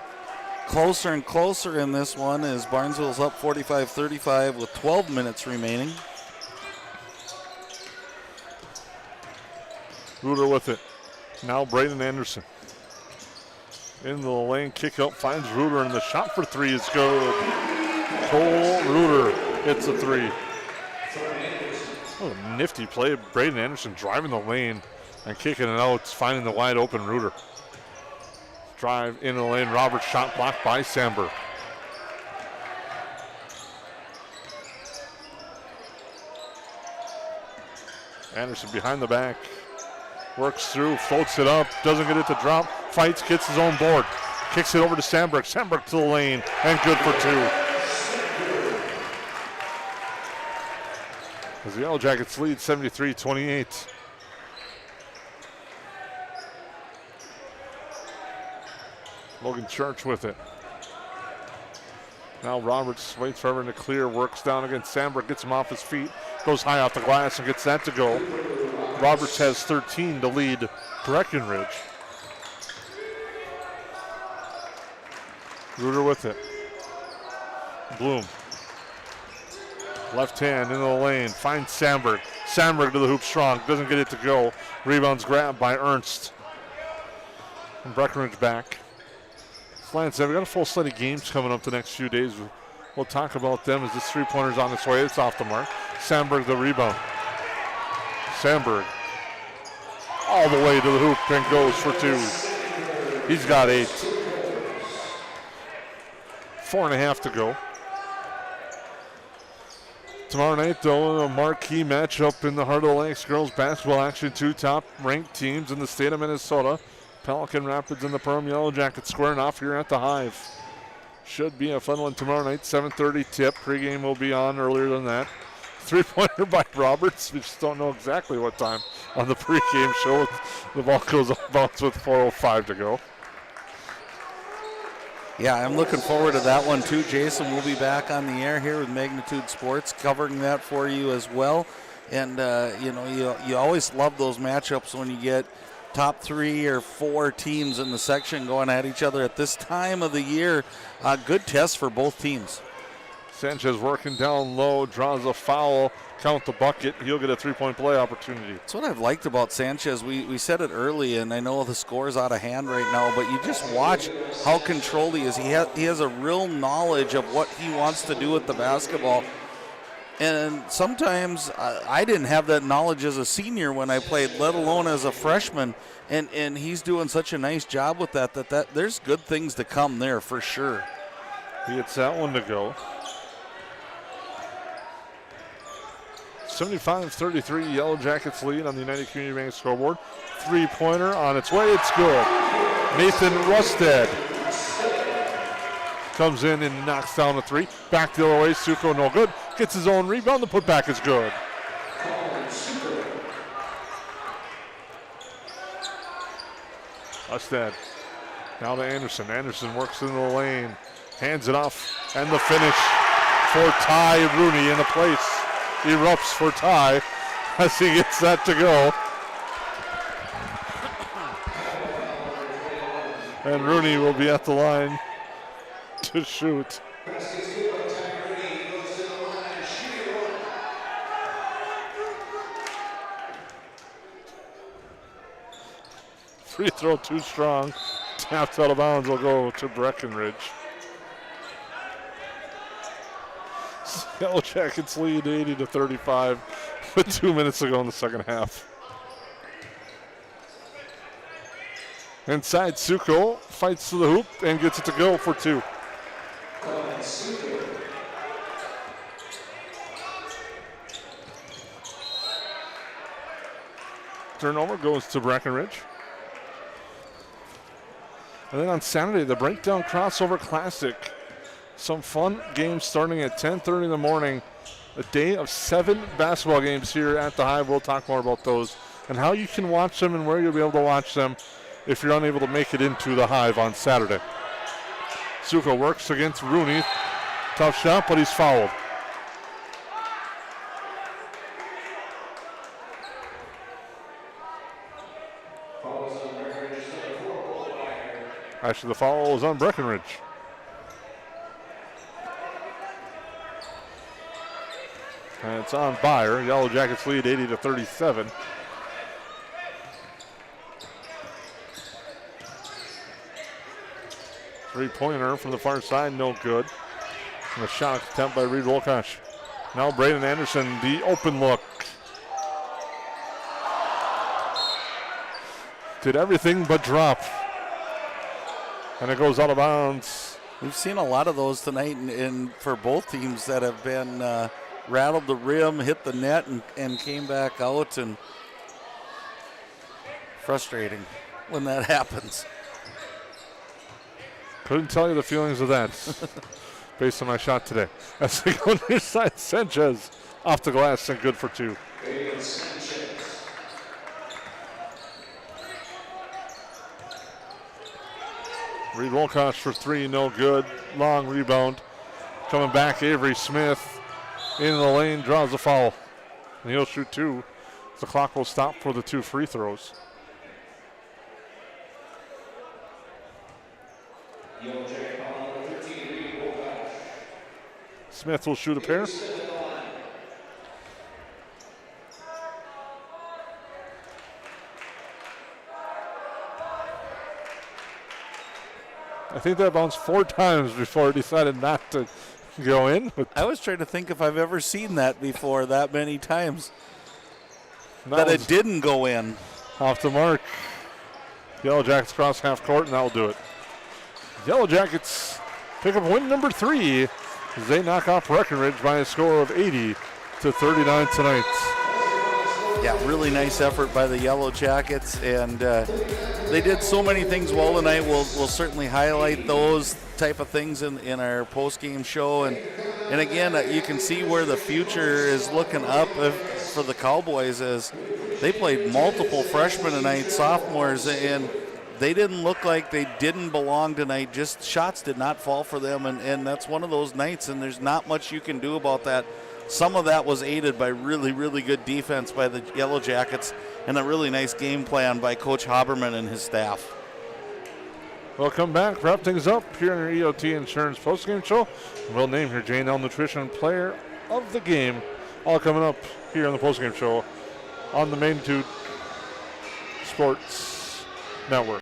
closer and closer in this one as Barnesville's up 45-35 with 12 minutes remaining. Reuter with it. Now Braden Anderson. In the lane, kick up, finds Reuter, and the shot for three is good. Cole Reuter hits a three. What a nifty play. Braden Anderson driving the lane and kicking it out, finding the wide open Reuter. Drive into the lane, Roberts shot blocked by Sandberg. Anderson behind the back. Works through, floats it up, doesn't get it to drop, fights, gets his own board. Kicks it over to Sandberg. Sandberg to the lane, and good for two. As the Yellowjackets lead 73-28. Logan Church with it. Now Roberts waits for everyone to clear, works down against Sandberg, gets him off his feet, goes high off the glass and gets that to go. Roberts has 13 to lead Breckenridge. Reuter with it. Bloom. Left hand into the lane, finds Sandberg. Sandberg to the hoop strong, doesn't get it to go. Rebounds grabbed by Ernst. And Breckenridge back. Lance, we've got a full slate of games coming up the next few days. We'll talk about them as this three-pointer's on its way. It's off the mark. Sandberg the rebound. Sandberg all the way to the hoop and goes for two. He's got 8. 4.5 to go. Tomorrow night, though, a marquee matchup in the Heart of the Lakes girls basketball action. 2 top-ranked teams in the state of Minnesota. Pelican Rapids and the Perham Yellowjackets squaring off here at the Hive. Should be a fun one tomorrow night, 7:30 tip. Pregame will be on earlier than that. 3-pointer by Roberts. We just don't know exactly what time on the pregame show. The ball goes off bounce with 4:05 to go. Yeah, I'm looking forward to that one too, Jason. We'll be back on the air here with Magnitude Sports, covering that for you as well. And, you always love those matchups when you get top 3 or 4 teams in the section going at each other at this time of the year. Good test for both teams. Sanchez working down low, draws a foul, count the bucket. He'll get a 3-point play opportunity. That's what I've liked about Sanchez. We said it early, and I know the score's out of hand right now, but you just watch how controlled he is. He has a real knowledge of what he wants to do with the basketball. And sometimes I didn't have that knowledge as a senior when I played, let alone as a freshman. And he's doing such a nice job with that there's good things to come there for sure. He gets that one to go. 75-33, Yellowjackets lead on the United Community Bank scoreboard. 3-pointer on its way, it's good. Nathan Rusted comes in and knocks down a three. Back the other way, Suko no good. Gets his own rebound, the putback is good. Husted. Now to Anderson. Anderson works into the lane. Hands it off. And the finish for Ty Rooney in a place. Erupts for Ty as he gets that to go. And Rooney will be at the line to shoot. Free throw too strong. Tapped out of bounds will go to Breckenridge. Yellowjackets lead 80-35 with 2 minutes to go in the second half. Inside, Suko fights to the hoop and gets it to go for two. Turnover goes to Breckenridge. And then on Saturday, the Breakdown Crossover Classic. Some fun games starting at 10:30 in the morning. A day of 7 basketball games here at the Hive. We'll talk more about those and how you can watch them and where you'll be able to watch them if you're unable to make it into the Hive on Saturday. Suko works against Rooney. Tough shot, but he's fouled. Actually, the foul is on Breckenridge. And it's on Byer. Yellowjackets lead 80-37. Three-pointer from the far side, no good. And a shot attempt by Reed Wolkosh. Now Braden Anderson, the open look. Did everything but drop. And it goes out of bounds. We've seen a lot of those tonight in for both teams that have been rattled the rim, hit the net, and came back out. And frustrating when that happens. Couldn't tell you the feelings of that based on my shot today. As they go near side, Sanchez off the glass and good for two. Reed Wolkosh for three, no good. Long rebound. Coming back, Avery Smith into the lane, draws a foul. And he'll shoot two. The clock will stop for the 2 free throws. Smith will shoot a pair. I think that bounced 4 times before it decided not to go in. I was trying to think if I've ever seen that before that many times. That it didn't go in. Off the mark. Yellowjackets cross half court, and that'll do it. Yellowjackets pick up win number 3 as they knock off Breckenridge by a score of 80-39 tonight. Yeah, really nice effort by the Yellowjackets, and they did so many things well tonight. We'll certainly highlight those type of things in our post-game show, and again, you can see where the future is looking up for the Cowboys as they played multiple freshmen tonight, sophomores, and they didn't look like they didn't belong tonight. Just shots did not fall for them, and that's one of those nights, and there's not much you can do about that. Some of that was aided by really, really good defense by the Yellowjackets and a really nice game plan by Coach Haberman and his staff. We'll come back, wrap things up here in our EOT Insurance postgame show. We'll name your J&L Nutrition Player of the Game. All coming up here on the postgame show on the Magnitude Sports Network.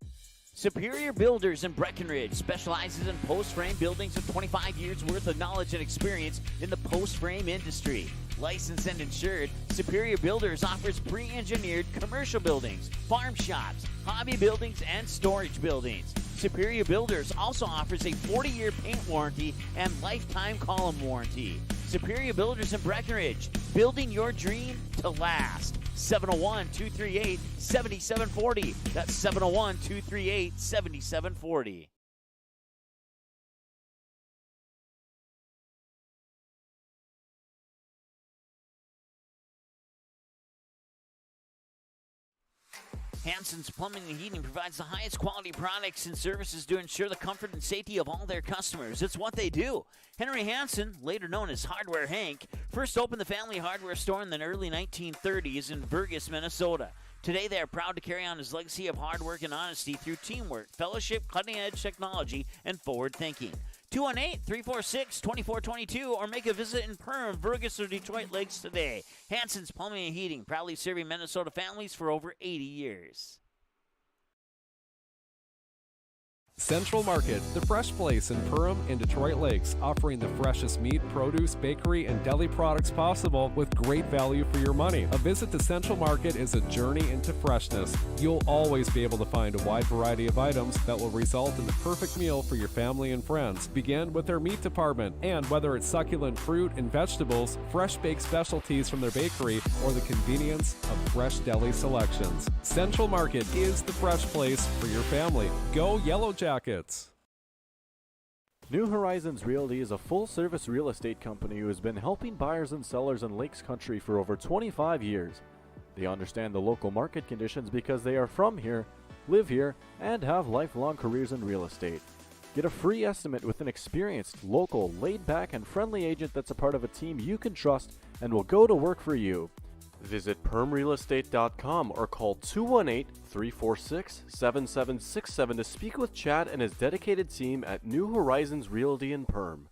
Superior Builders in Breckenridge specializes in post-frame buildings with 25 years worth of knowledge and experience in the post-frame industry. Licensed and insured, Superior Builders offers pre-engineered commercial buildings, farm shops, hobby buildings, and storage buildings. Superior Builders also offers a 40-year paint warranty and lifetime column warranty. Superior Builders in Breckenridge, building your dream to last. 701-238-7740. That's 701-238-7740. Hansen's Plumbing and Heating provides the highest quality products and services to ensure the comfort and safety of all their customers. It's what they do. Henry Hansen, later known as Hardware Hank, first opened the family hardware store in the early 1930s in Burgess, Minnesota. Today, they are proud to carry on his legacy of hard work and honesty through teamwork, fellowship, cutting-edge technology, and forward thinking. 218-346-2422 or make a visit in Perham, Burgess, or Detroit Lakes today. Hansen's Plumbing and Heating, proudly serving Minnesota families for over 80 years. Central Market, the fresh place in Perham and Detroit Lakes, offering the freshest meat, produce, bakery, and deli products possible with great value for your money. A visit to Central Market is a journey into freshness. You'll always be able to find a wide variety of items that will result in the perfect meal for your family and friends. Begin with their meat department, and whether it's succulent fruit and vegetables, fresh baked specialties from their bakery, or the convenience of fresh deli selections, Central Market is the fresh place for your family. Go Yellowjackets! New Horizons Realty is a full-service real estate company who has been helping buyers and sellers in Lakes Country for over 25 years. They understand the local market conditions because they are from here, live here, and have lifelong careers in real estate. Get a free estimate with an experienced, local, laid-back, and friendly agent that's a part of a team you can trust and will go to work for you. Visit permrealestate.com or call 218-346-7767 to speak with Chad and his dedicated team at New Horizons Realty in Perm.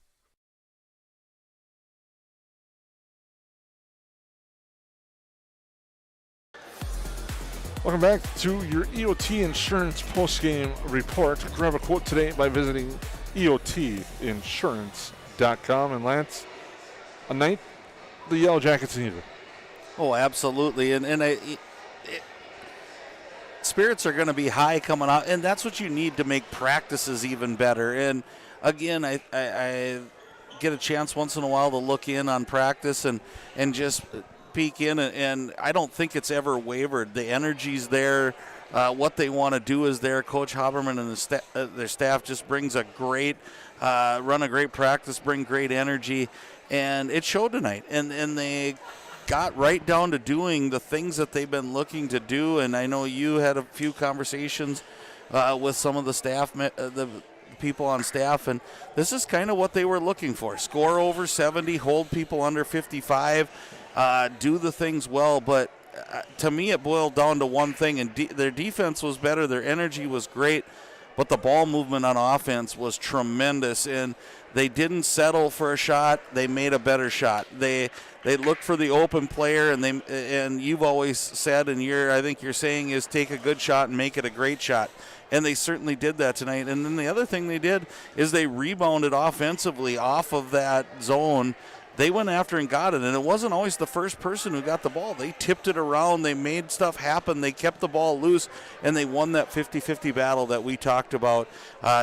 Welcome back to your EOT Insurance postgame report. Grab a quote today by visiting EOTinsurance.com. And Lance, a night the Yellowjackets needed. Oh, absolutely. And spirits are going to be high coming out, and that's what you need to make practices even better. And again, I get a chance once in a while to look in on practice and just peek in, and I don't think it's ever wavered. The energy's there. What they want to do is there. Coach Haberman and their staff just brings a great, run a great practice, bring great energy, and it showed tonight. And they got right down to doing the things that they've been looking to do. And I know you had a few conversations with some of the staff, the people on staff, and this is kind of what they were looking for. Score over 70, hold people under 55, do the things well. But to me, it boiled down to one thing, and their defense was better, their energy was great, but the ball movement on offense was tremendous, and they didn't settle for a shot. They made a better shot. They looked for the open player, and you've always said, and I think you're saying is take a good shot and make it a great shot. And they certainly did that tonight. And then the other thing they did is they rebounded offensively off of that zone. They went after and got it, and it wasn't always the first person who got the ball. They tipped it around. They made stuff happen. They kept the ball loose, and they won that 50-50 battle that we talked about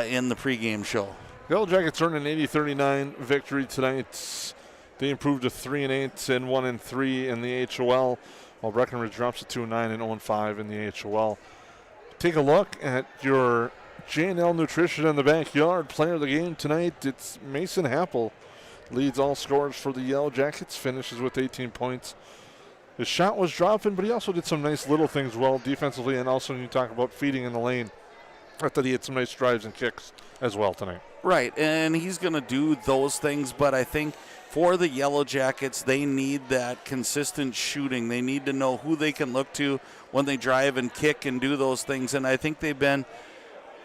in the pregame show. The Yellowjackets earned an 80-39 victory tonight. They improved to 3-8 and 1-3 in the HOL, while Breckenridge drops to 2-9 and 0-5 in the HOL. Take a look at your J&L Nutrition in the backyard. Player of the game tonight, it's Mason Happel. Leads all scorers for the Yellowjackets, finishes with 18 points. His shot was dropping, but he also did some nice little things well defensively, and also when you talk about feeding in the lane, I thought he had some nice drives and kicks as well tonight. Right, and he's going to do those things, but I think for the Yellowjackets, they need that consistent shooting. They need to know who they can look to when they drive and kick and do those things, and I think they've been,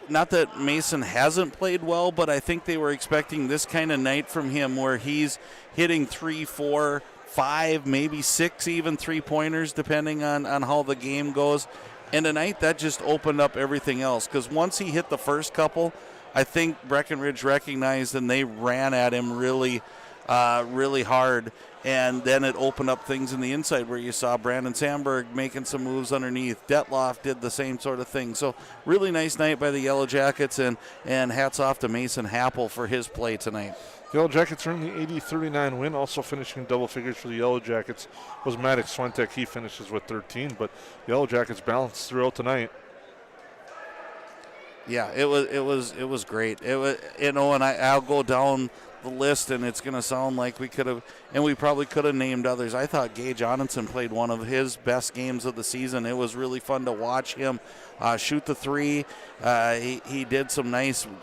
not that Mason hasn't played well, but I think they were expecting this kind of night from him where he's hitting 3, 4, 5, maybe 6 even three-pointers depending on how the game goes. And tonight that just opened up everything else, because once he hit the first couple, I think Breckenridge recognized and they ran at him really hard. And then it opened up things in the inside where you saw Brandon Sandberg making some moves underneath. Detloff did the same sort of thing. So really nice night by the Yellowjackets, and hats off to Mason Happel for his play tonight. The Yellowjackets earned the 80-39 win. Also finishing in double figures for the Yellowjackets was Maddox Swentek. He finishes with 13, but the Yellowjackets balanced throughout tonight. Yeah, it was great. It was, and I'll go down the list, and it's going to sound like we could have, and we probably could have named others. I thought Gage Onenson played one of his best games of the season. It was really fun to watch him shoot the three. He did some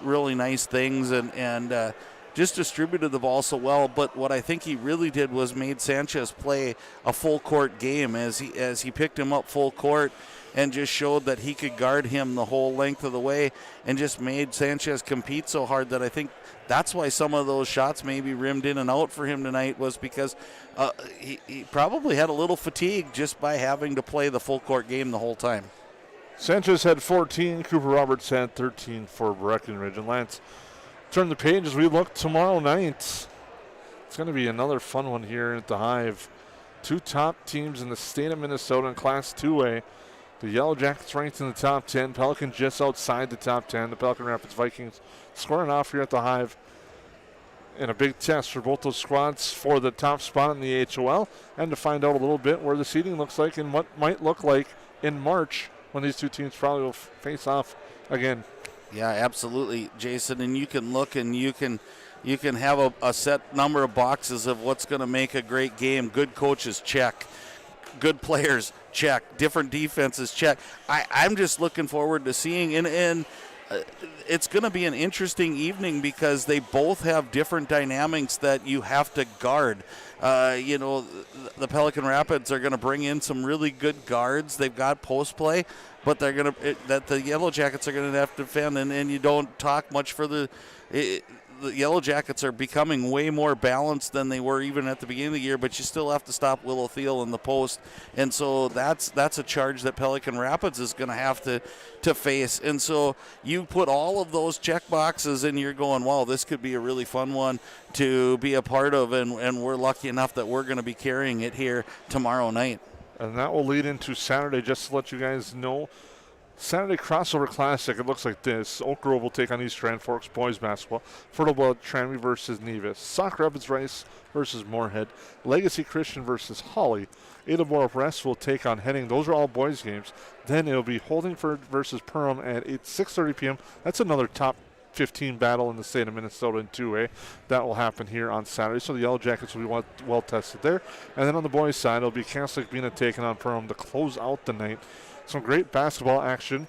really nice things, and just distributed the ball so well. But what I think he really did was made Sanchez play a full court game as he picked him up full court and just showed that he could guard him the whole length of the way, and just made Sanchez compete so hard that I think that's why some of those shots maybe rimmed in and out for him tonight, was because he probably had a little fatigue just by having to play the full court game the whole time. Sanchez had 14. Cooper Roberts had 13 for Breckenridge. And Lance, turn the page as we look tomorrow night. It's going to be another fun one here at the Hive. Two top teams in the state of Minnesota in Class 2A. The Yellowjackets ranked in the top 10. Pelican just outside the top 10. The Pelican Rapids Vikings squaring off here at the Hive in a big test for both those squads for the top spot in the HOL, and to find out a little bit where the seeding looks like and what might look like in March when these two teams probably will face off again. Yeah, absolutely, Jason. And you can look and you can have a set number of boxes of what's going to make a great game. Good coaches, check. Good players, check. Different defenses, check. I'm just looking forward to seeing, and it's going to be an interesting evening because they both have different dynamics that you have to guard. The Pelican Rapids are going to bring in some really good guards. They've got post play, but the Yellowjackets are going to have to defend, and you don't talk much further. The Yellowjackets are becoming way more balanced than they were even at the beginning of the year, but you still have to stop Willow Thiel in the post, and so that's a charge that Pelican Rapids is going to have to face. And so you put all of those check boxes, and you're going, wow, this could be a really fun one to be a part of, and we're lucky enough that we're going to be carrying it here tomorrow night. And that will lead into Saturday, just to let you guys know. Saturday crossover classic, it looks like this. Oak Grove will take on East Grand Forks boys basketball. Fertile Tranby versus Nevis. Sauk Rapids Rice versus Moorhead. Legacy Christian versus Holly. Ada Borup Rest will take on Henning. Those are all boys games. Then it'll be Holdingford versus Perham at 6:30 p.m. That's another top 15 battle in the state of Minnesota in 2A. That will happen here on Saturday. So the Yellowjackets will be well tested there. And then on the boys' side, it'll be Catholic Bena taking on Perham to close out the night. Some great basketball action.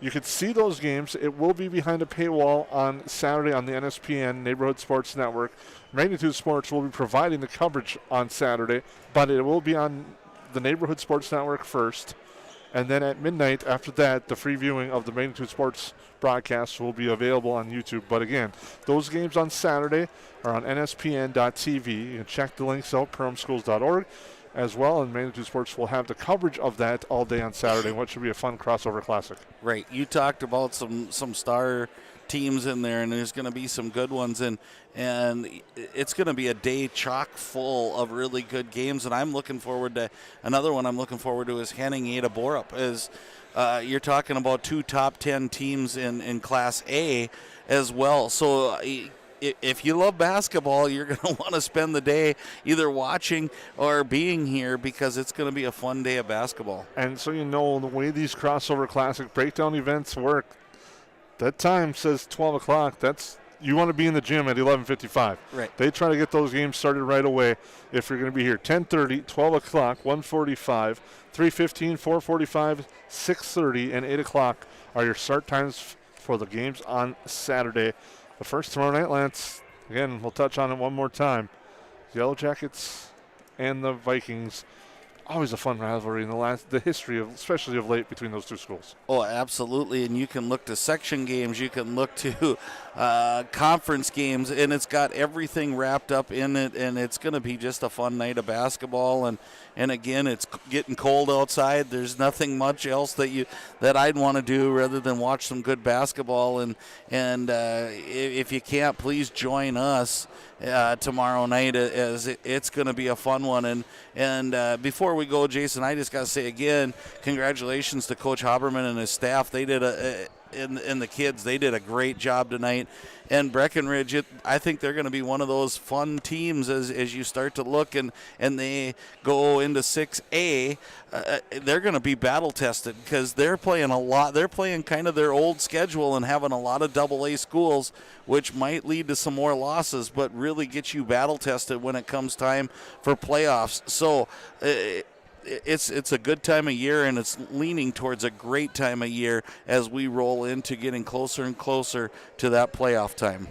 You can see those games. It will be behind a paywall on Saturday on the NSPN Neighborhood Sports Network. Magnitude Sports will be providing the coverage on Saturday, but it will be on the Neighborhood Sports Network first. And then at midnight after that, the free viewing of the Magnitude Sports broadcast will be available on YouTube. But again, those games on Saturday are on NSPN.tv. You can check the links out, perhamschools.org. as well, and Magnitude Sports will have the coverage of that all day on Saturday, what should be a fun crossover classic. Right. You talked about some star teams in there, and there's going to be some good ones, and it's going to be a day chock full of really good games, and I'm looking forward to another one I'm looking forward to is Henning Ada Borup. You're talking about two top 10 teams in Class A as well. So if you love basketball, you're going to want to spend the day either watching or being here because it's going to be a fun day of basketball. And so you know the way these crossover classic breakdown events work, that time says 12 o'clock. You want to be in the gym at 11:55. Right. They try to get those games started right away if you're going to be here. 10:30, 12 o'clock, 1:45, 3:15, 4:45, 6:30, and 8 o'clock are your start times for the games on Saturday. The first tomorrow night, Lance, again, we'll touch on it one more time. The Yellowjackets and the Vikings. Always a fun rivalry in the history of, especially of late, between those two schools. Oh, absolutely. And you can look to section games, you can look to conference games, and it's got everything wrapped up in it, and it's going to be just a fun night of basketball. And again, it's getting cold outside. There's nothing much else that I'd want to do rather than watch some good basketball. And if you can't, please join us tomorrow night, as it's going to be a fun one. And before we go, Jason, I just got to say again, congratulations to Coach Haberman and his staff. They did and the kids, they did a great job tonight. And Breckenridge, I think they're going to be one of those fun teams as you start to look and they go into 6A. They're going to be battle tested because they're playing a lot. They're playing kind of their old schedule and having a lot of AA schools, which might lead to some more losses, but really get you battle tested when it comes time for playoffs. So it's a good time of year, and it's leaning towards a great time of year as we roll into getting closer and closer to that playoff time.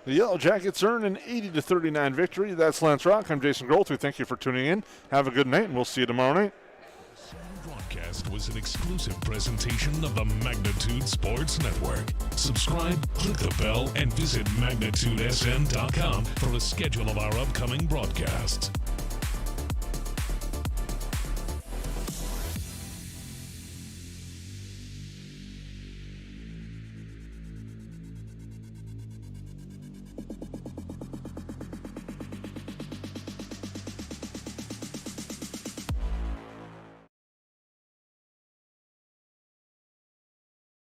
The Yellowjackets earn an 80-39 victory. That's Lance Rock. I'm Jason Groth. We thank you for tuning in. Have a good night, and we'll see you tomorrow night. Broadcast was an exclusive presentation of the Magnitude Sports Network. Subscribe, click the bell, and visit magnitudesn.com for a schedule of our upcoming broadcasts.